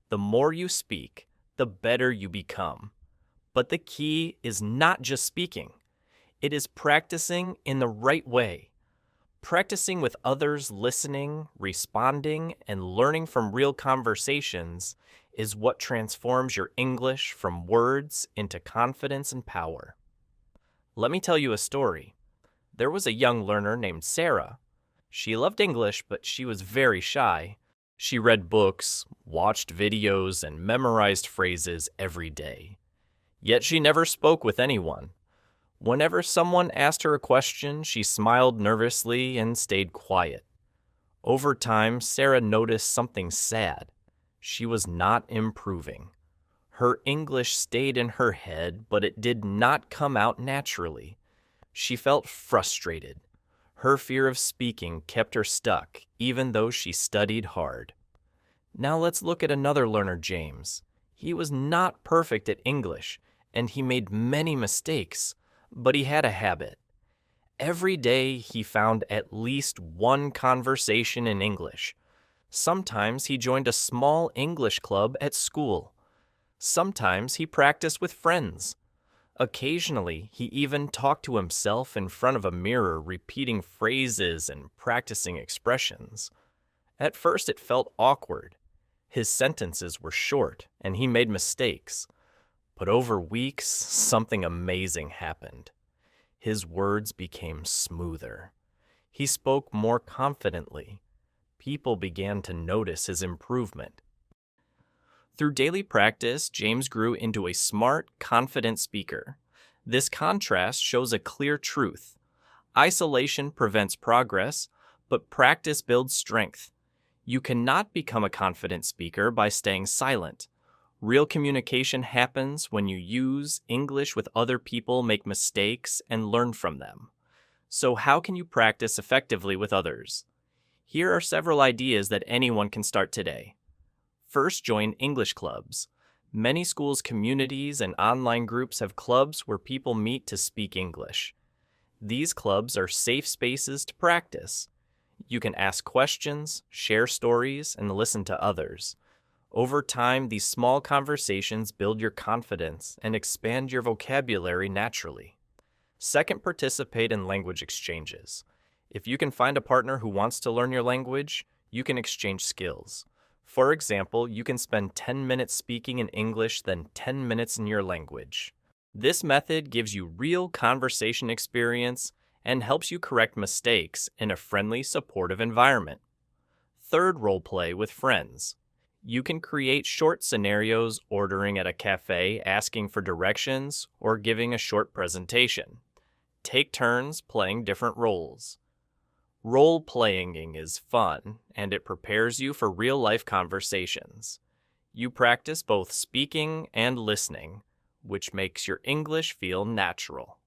The more you speak, the better you become. But the key is not just speaking. It is practicing in the right way. Practicing with others, listening, responding, and learning from real conversations is what transforms your English from words into confidence and power. Let me tell you a story. There was a young learner named Sarah. She loved English, but she was very shy. She read books, watched videos, and memorized phrases every day. Yet she never spoke with anyone. Whenever someone asked her a question, she smiled nervously and stayed quiet. Over time, Sarah noticed something sad. She was not improving. Her English stayed in her head, but it did not come out naturally. She felt frustrated. Her fear of speaking kept her stuck, even though she studied hard. Now let's look at another learner, James. He was not perfect at English, and he made many mistakes, but he had a habit. Every day he found at least one conversation in English. Sometimes he joined a small English club at school. Sometimes he practiced with friends. Occasionally, he even talked to himself in front of a mirror, repeating phrases and practicing expressions. At first, it felt awkward. His sentences were short, and he made mistakes. But over weeks, something amazing happened. His words became smoother. He spoke more confidently. People began to notice his improvement. Through daily practice, James grew into a smart, confident speaker. This contrast shows a clear truth. Isolation prevents progress, but practice builds strength. You cannot become a confident speaker by staying silent. Real communication happens when you use English with other people, make mistakes, and learn from them. So how can you practice effectively with others? Here are several ideas that anyone can start today. First, join English clubs. Many schools' communities and online groups have clubs where people meet to speak English. These clubs are safe spaces to practice. You can ask questions, share stories, and listen to others. Over time, these small conversations build your confidence and expand your vocabulary naturally. Second, participate in language exchanges. If you can find a partner who wants to learn your language, you can exchange skills. For example, you can spend 10 minutes speaking in English, then 10 minutes in your language. This method gives you real conversation experience and helps you correct mistakes in a friendly, supportive environment. Third, role play with friends. You can create short scenarios, ordering at a cafe, asking for directions, or giving a short presentation. Take turns playing different roles. Role-playing is fun, and it prepares you for real-life conversations. You practice both speaking and listening, which makes your English feel natural.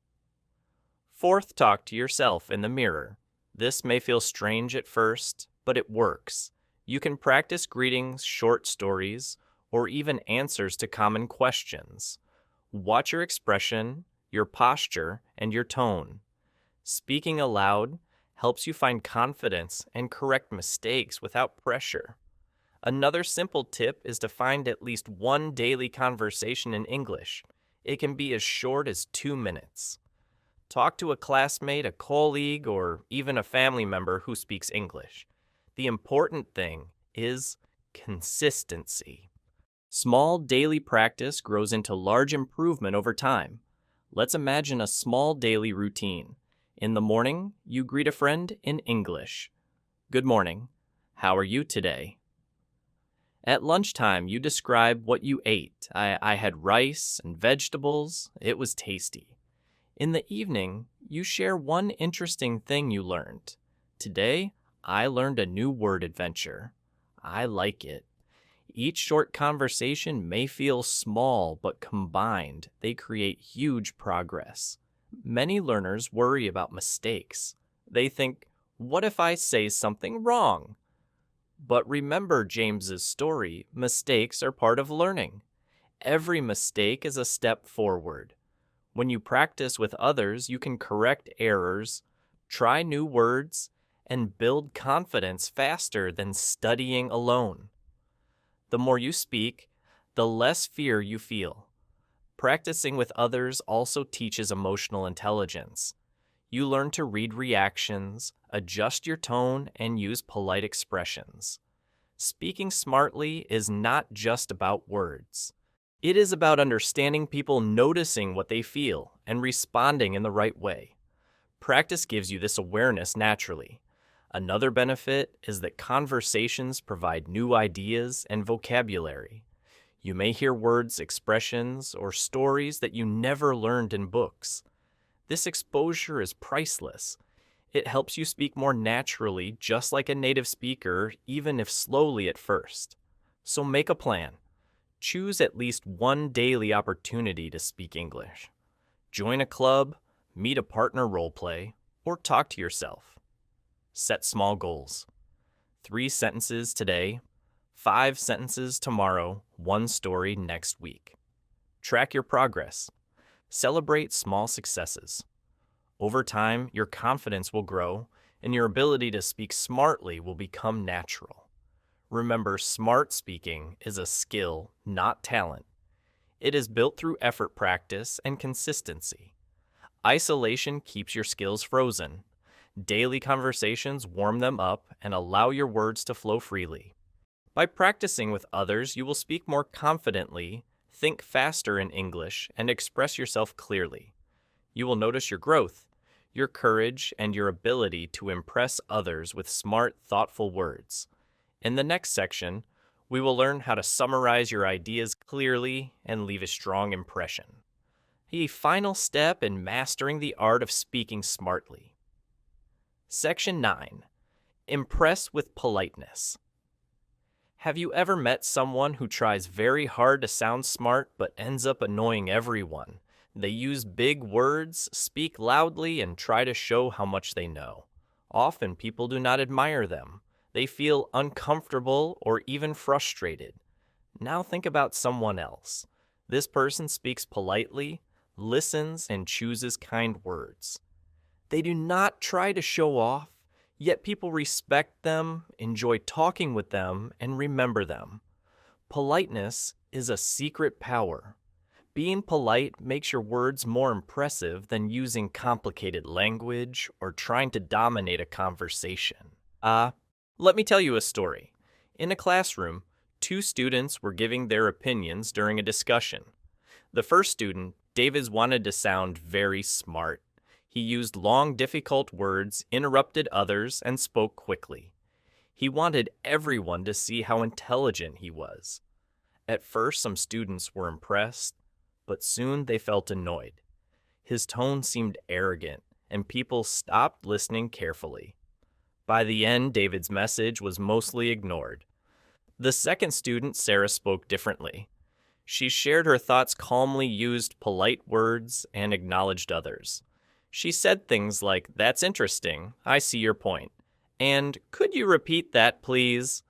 Fourth, talk to yourself in the mirror. This may feel strange at first, but it works. You can practice greetings, short stories, or even answers to common questions. Watch your expression, your posture, and your tone. Speaking aloud helps you find confidence and correct mistakes without pressure. Another simple tip is to find at least one daily conversation in English. It can be as short as 2 minutes. Talk to a classmate, a colleague, or even a family member who speaks English. The important thing is consistency. Small daily practice grows into large improvement over time. Let's imagine a small daily routine. In the morning, you greet a friend in English. Good morning. How are you today? At lunchtime, you describe what you ate. I had rice and vegetables. It was tasty. In the evening, you share one interesting thing you learned. Today, I learned a new word adventure. I like it. Each short conversation may feel small, but combined, they create huge progress. Many learners worry about mistakes. They think, what if I say something wrong? But remember James's story, mistakes are part of learning. Every mistake is a step forward. When you practice with others, you can correct errors, try new words, and build confidence faster than studying alone. The more you speak, the less fear you feel. Practicing with others also teaches emotional intelligence. You learn to read reactions, adjust your tone, and use polite expressions. Speaking smartly is not just about words. It is about understanding people, noticing what they feel, and responding in the right way. Practice gives you this awareness naturally. Another benefit is that conversations provide new ideas and vocabulary. You may hear words, expressions, or stories that you never learned in books. This exposure is priceless. It helps you speak more naturally, just like a native speaker, even if slowly at first. So make a plan. Choose at least one daily opportunity to speak English. Join a club, meet a partner roleplay, or talk to yourself. Set small goals. 3 sentences today, 5 sentences tomorrow, 1 story next week. Track your progress. Celebrate small successes. Over time, your confidence will grow, and your ability to speak smartly will become natural. Remember, smart speaking is a skill, not talent. It is built through effort, practice, and consistency. Isolation keeps your skills frozen. Daily conversations warm them up and allow your words to flow freely. By practicing with others, you will speak more confidently, think faster in English, and express yourself clearly. You will notice your growth, your courage, and your ability to impress others with smart, thoughtful words. In the next section, we will learn how to summarize your ideas clearly and leave a strong impression. A final step in mastering the art of speaking smartly. Section 9. Impress with politeness. Have you ever met someone who tries very hard to sound smart but ends up annoying everyone? They use big words, speak loudly, and try to show how much they know. Often people do not admire them. They feel uncomfortable or even frustrated. Now think about someone else. This person speaks politely, listens, and chooses kind words. They do not try to show off, yet people respect them, enjoy talking with them, and remember them. Politeness is a secret power. Being polite makes your words more impressive than using complicated language or trying to dominate a conversation. Let me tell you a story. In a classroom, 2 students were giving their opinions during a discussion. The first student, David, wanted to sound very smart. He used long, difficult words, interrupted others, and spoke quickly. He wanted everyone to see how intelligent he was. At first, some students were impressed, but soon they felt annoyed. His tone seemed arrogant, and people stopped listening carefully. By the end, David's message was mostly ignored. The second student, Sarah, spoke differently. She shared her thoughts calmly, used polite words, and acknowledged others. She said things like, "That's interesting, I see your point," and "Could you repeat that, please?"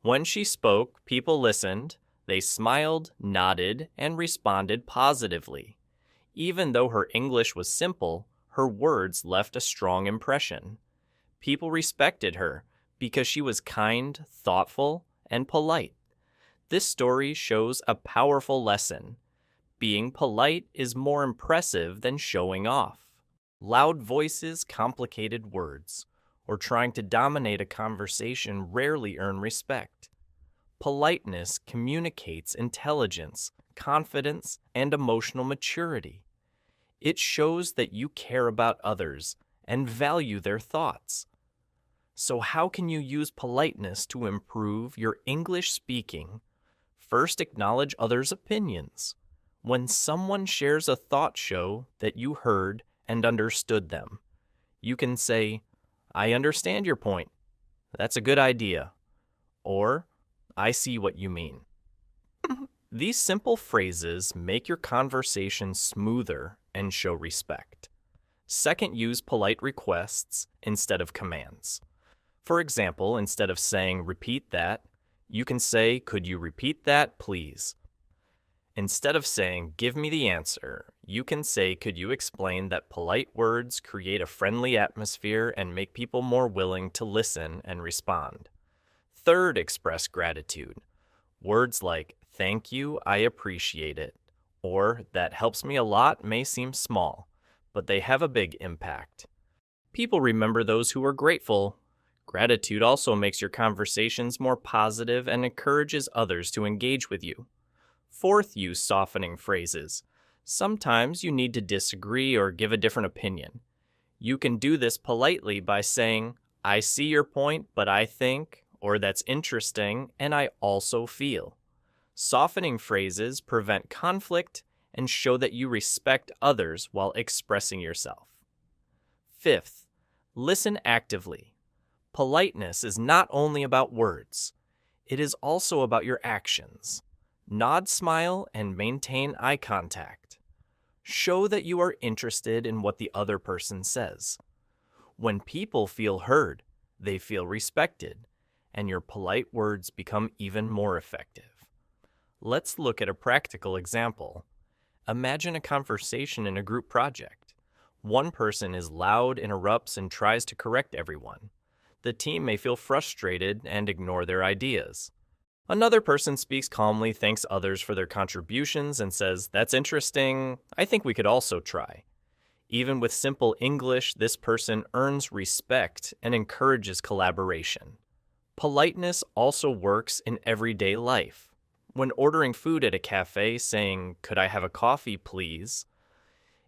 When she spoke, people listened, They smiled, nodded, and responded positively. Even though her English was simple, her words left a strong impression. People respected her because she was kind, thoughtful, and polite. This story shows a powerful lesson. Being polite is more impressive than showing off. Loud voices, complicated words, or trying to dominate a conversation rarely earn respect. Politeness communicates intelligence, confidence, and emotional maturity. It shows that you care about others and value their thoughts. So how can you use politeness to improve your English speaking? First, acknowledge others' opinions. When someone shares a thought, show that you heard and understood them. You can say, "I understand your point. That's a good idea." Or, "I see what you mean." These simple phrases make your conversation smoother and show respect. Second, use polite requests instead of commands. For example, instead of saying, "Repeat that," you can say, "Could you repeat that, please?" Instead of saying, "Give me the answer," you can say, "Could you explain that polite words create a friendly atmosphere and make people more willing to listen and respond?" Third, express gratitude. Words like, "Thank you, I appreciate it," or "That helps me a lot" may seem small, but they have a big impact. People remember those who are grateful. Gratitude also makes your conversations more positive and encourages others to engage with you. Fourth, use softening phrases. Sometimes you need to disagree or give a different opinion. You can do this politely by saying, "I see your point, but I think," or "That's interesting, and I also feel." Softening phrases prevent conflict and show that you respect others while expressing yourself. Fifth, listen actively. Politeness is not only about words, it is also about your actions. Nod, smile, and maintain eye contact. Show that you are interested in what the other person says. When people feel heard, they feel respected, and your polite words become even more effective. Let's look at a practical example. Imagine a conversation in a group project. One person is loud, interrupts, and tries to correct everyone. The team may feel frustrated and ignore their ideas. Another person speaks calmly, thanks others for their contributions, and says, "That's interesting. I think we could also try." Even with simple English, this person earns respect and encourages collaboration. Politeness also works in everyday life. When ordering food at a cafe, saying, "Could I have a coffee, please?"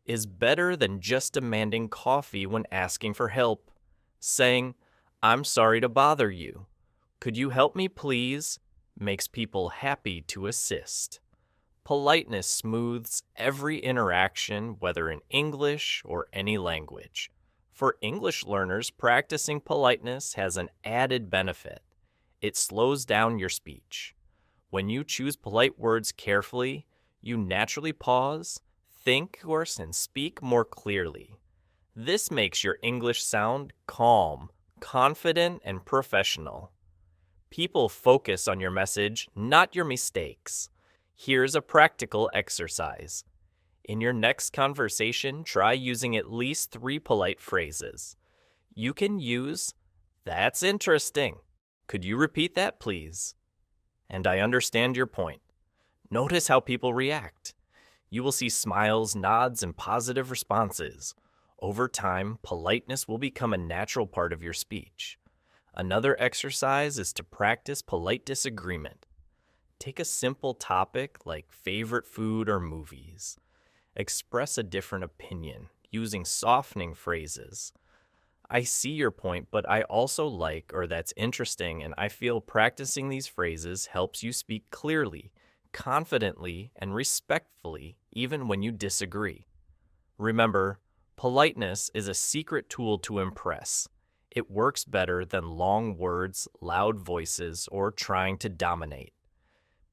is better than just demanding coffee when asking for help. Saying, "I'm sorry to bother you. Could you help me, please?" makes people happy to assist. Politeness smooths every interaction, whether in English or any language. For English learners, practicing politeness has an added benefit. It slows down your speech. When you choose polite words carefully, you naturally pause, think, and speak more clearly. This makes your English sound calm, confident, and professional. People focus on your message, not your mistakes. Here's a practical exercise. In your next conversation, try using at least 3 polite phrases. You can use, "That's interesting. Could you repeat that, please?" And "I understand your point." Notice how people react. You will see smiles, nods, and positive responses. Over time, politeness will become a natural part of your speech. Another exercise is to practice polite disagreement. Take a simple topic like favorite food or movies. Express a different opinion using softening phrases. "I see your point, but I also like," or "That's interesting," and I feel practicing these phrases helps you speak clearly, confidently, and respectfully even when you disagree. Remember, politeness is a secret tool to impress. It works better than long words, loud voices, or trying to dominate.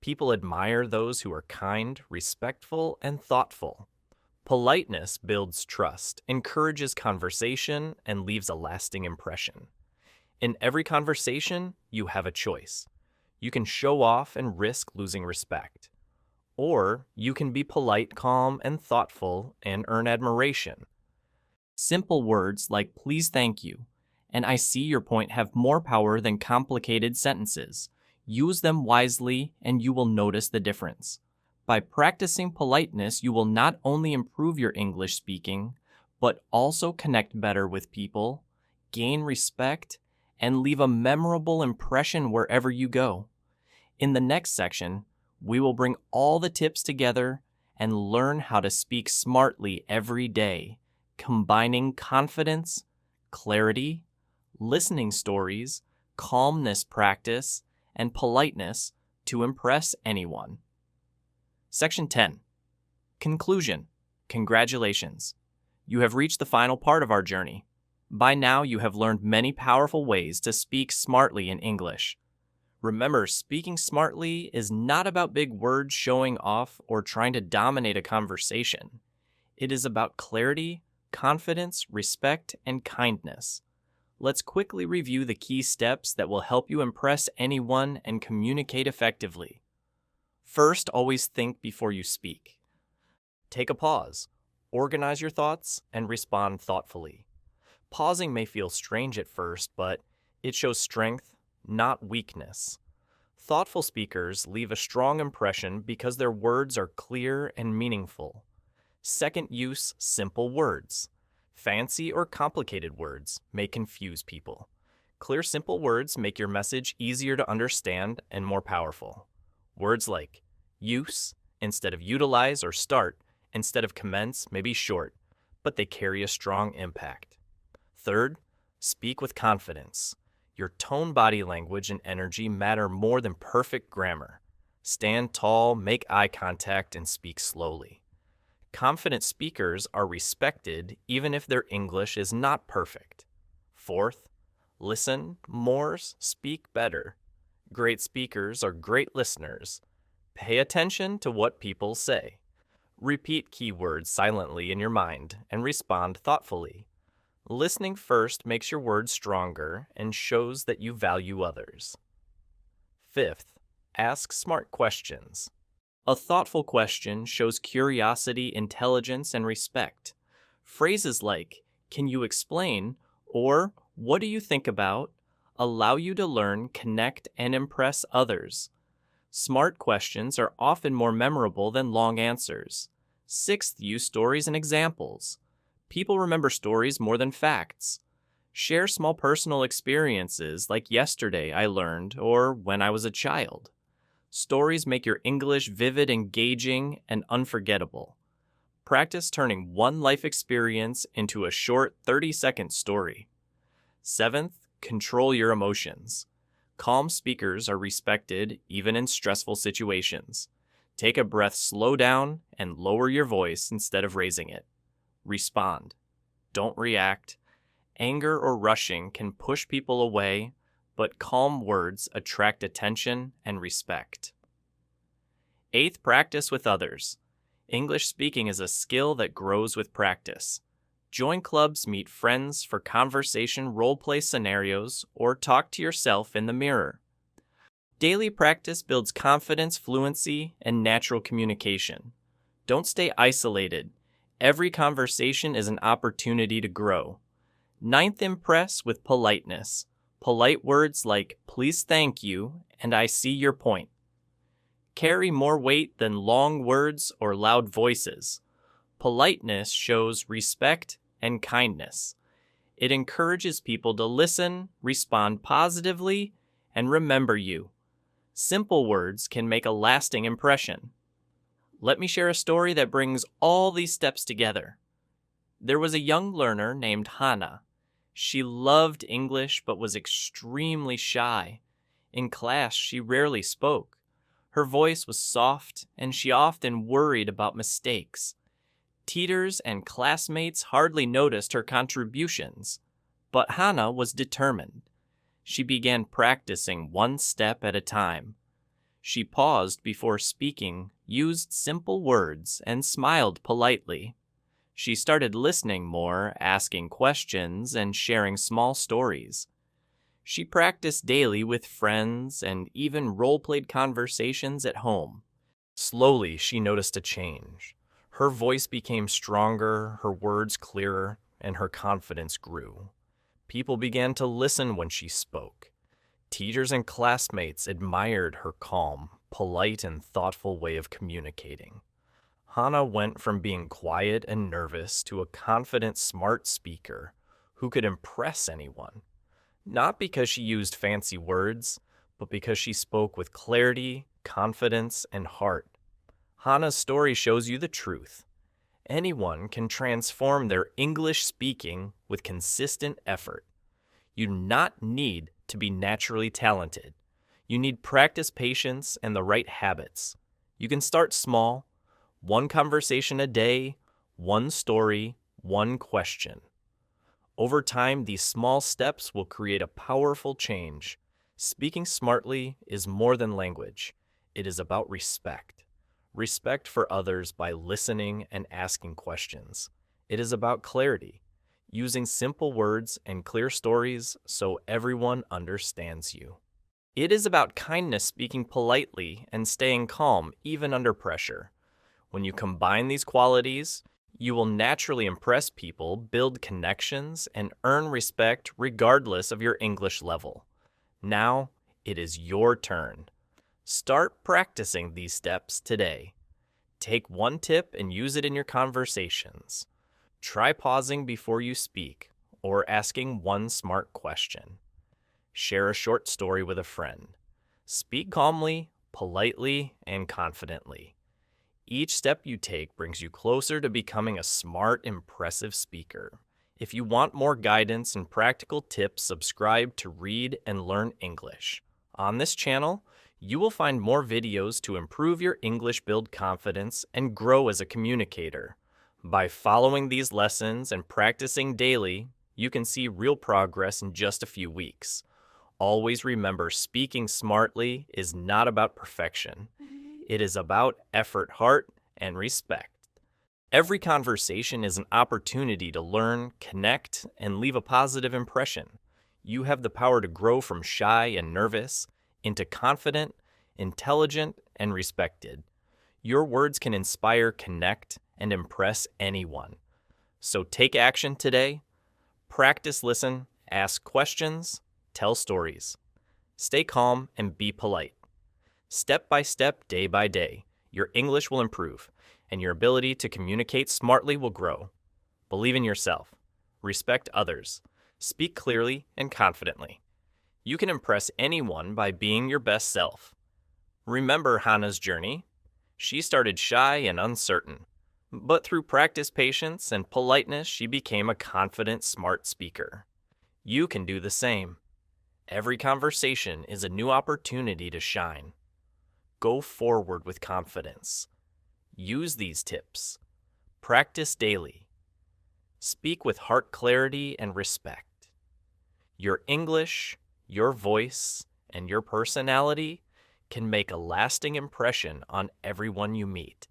People admire those who are kind, respectful, and thoughtful. Politeness builds trust, encourages conversation, and leaves a lasting impression. In every conversation, you have a choice. You can show off and risk losing respect. Or you can be polite, calm, and thoughtful and earn admiration. Simple words like please, thank you, and I see your point have more power than complicated sentences. Use them wisely and you will notice the difference. By practicing politeness, you will not only improve your English speaking, but also connect better with people, gain respect, and leave a memorable impression wherever you go. In the next section, we will bring all the tips together and learn how to speak smartly every day, combining confidence, clarity, listening stories, calmness practice, and politeness to impress anyone. Section 10. Conclusion. Congratulations. You have reached the final part of our journey. By now, you have learned many powerful ways to speak smartly in English. Remember, speaking smartly is not about big words showing off or trying to dominate a conversation. It is about clarity, confidence, respect, and kindness. Let's quickly review the key steps that will help you impress anyone and communicate effectively. First, always think before you speak. Take a pause. Organize your thoughts and respond thoughtfully. Pausing may feel strange at first, but it shows strength, not weakness. Thoughtful speakers leave a strong impression because their words are clear and meaningful. Second, use simple words. Fancy or complicated words may confuse people. Clear, simple words make your message easier to understand and more powerful. Words like use instead of utilize or start instead of commence may be short, but they carry a strong impact. Third, speak with confidence. Your tone, body language, and energy matter more than perfect grammar. Stand tall, make eye contact, and speak slowly. Confident speakers are respected even if their English is not perfect. Fourth, listen more, speak better. Great speakers are great listeners. Pay attention to what people say. Repeat key words silently in your mind and respond thoughtfully. Listening first makes your words stronger and shows that you value others. Fifth, ask smart questions. A thoughtful question shows curiosity, intelligence, and respect. Phrases like, "Can you explain?" or "What do you think about?" allow you to learn, connect, and impress others. Smart questions are often more memorable than long answers. Sixth, use stories and examples. People remember stories more than facts. Share small personal experiences like yesterday I learned or when I was a child. Stories make your English vivid, engaging, and unforgettable. Practice turning one life experience into a short 30-second story. Seventh, control your emotions. Calm speakers are respected even in stressful situations. Take a breath, slow down, and lower your voice instead of raising it. Respond. Don't react. Anger or rushing can push people away, but calm words attract attention and respect. Eighth, practice with others. English speaking is a skill that grows with practice. Join clubs, meet friends for conversation role-play scenarios, or talk to yourself in the mirror. Daily practice builds confidence, fluency, and natural communication. Don't stay isolated. Every conversation is an opportunity to grow. Ninth, impress with politeness. Polite words like please, thank you, and I see your point carry more weight than long words or loud voices. Politeness shows respect and kindness. It encourages people to listen, respond positively, and remember you. Simple words can make a lasting impression. Let me share a story that brings all these steps together. There was a young learner named Hannah. She loved English but was extremely shy. In class, she rarely spoke. Her voice was soft, and she often worried about mistakes. Tutors and classmates hardly noticed her contributions, but Hannah was determined. She began practicing one step at a time. She paused before speaking, used simple words, and smiled politely. She started listening more, asking questions, and sharing small stories. She practiced daily with friends and even role-played conversations at home. Slowly, she noticed a change. Her voice became stronger, her words clearer, and her confidence grew. People began to listen when she spoke. Teachers and classmates admired her calm, polite, and thoughtful way of communicating. Hannah went from being quiet and nervous to a confident, smart speaker who could impress anyone. Not because she used fancy words, but because she spoke with clarity, confidence, and heart. Hannah's story shows you the truth. Anyone can transform their English speaking with consistent effort. You do not need to be naturally talented. You need practice, patience, and the right habits. You can start small, one conversation a day, one story, one question. Over time, these small steps will create a powerful change. Speaking smartly is more than language. It is about respect. Respect for others by listening and asking questions. It is about clarity, using simple words and clear stories so everyone understands you. It is about kindness, speaking politely and staying calm even under pressure. When you combine these qualities, you will naturally impress people, build connections, and earn respect regardless of your English level. Now, it is your turn. Start practicing these steps today. Take one tip and use it in your conversations. Try pausing before you speak or asking one smart question. Share a short story with a friend. Speak calmly, politely, and confidently. Each step you take brings you closer to becoming a smart, impressive speaker. If you want more guidance and practical tips, subscribe to Read and Learn English. On this channel, you will find more videos to improve your English, build confidence, and grow as a communicator. By following these lessons and practicing daily, you can see real progress in just a few weeks. Always remember, speaking smartly is not about perfection. It is about effort, heart, and respect. Every conversation is an opportunity to learn, connect, and leave a positive impression. You have the power to grow from shy and nervous into confident, intelligent, and respected. Your words can inspire, connect, and impress anyone. So take action today. Practice, listen, ask questions, tell stories. Stay calm and be polite. Step by step, day by day, your English will improve, and your ability to communicate smartly will grow. Believe in yourself. Respect others. Speak clearly and confidently. You can impress anyone by being your best self. Remember Hannah's journey? She started shy and uncertain, but through practice, patience, and politeness, she became a confident, smart speaker. You can do the same. Every conversation is a new opportunity to shine. Go forward with confidence. Use these tips. Practice daily. Speak with heart clarity and respect. Your English, your voice, and your personality can make a lasting impression on everyone you meet.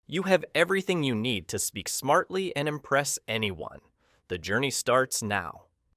You have everything you need to speak smartly and impress anyone. The journey starts now.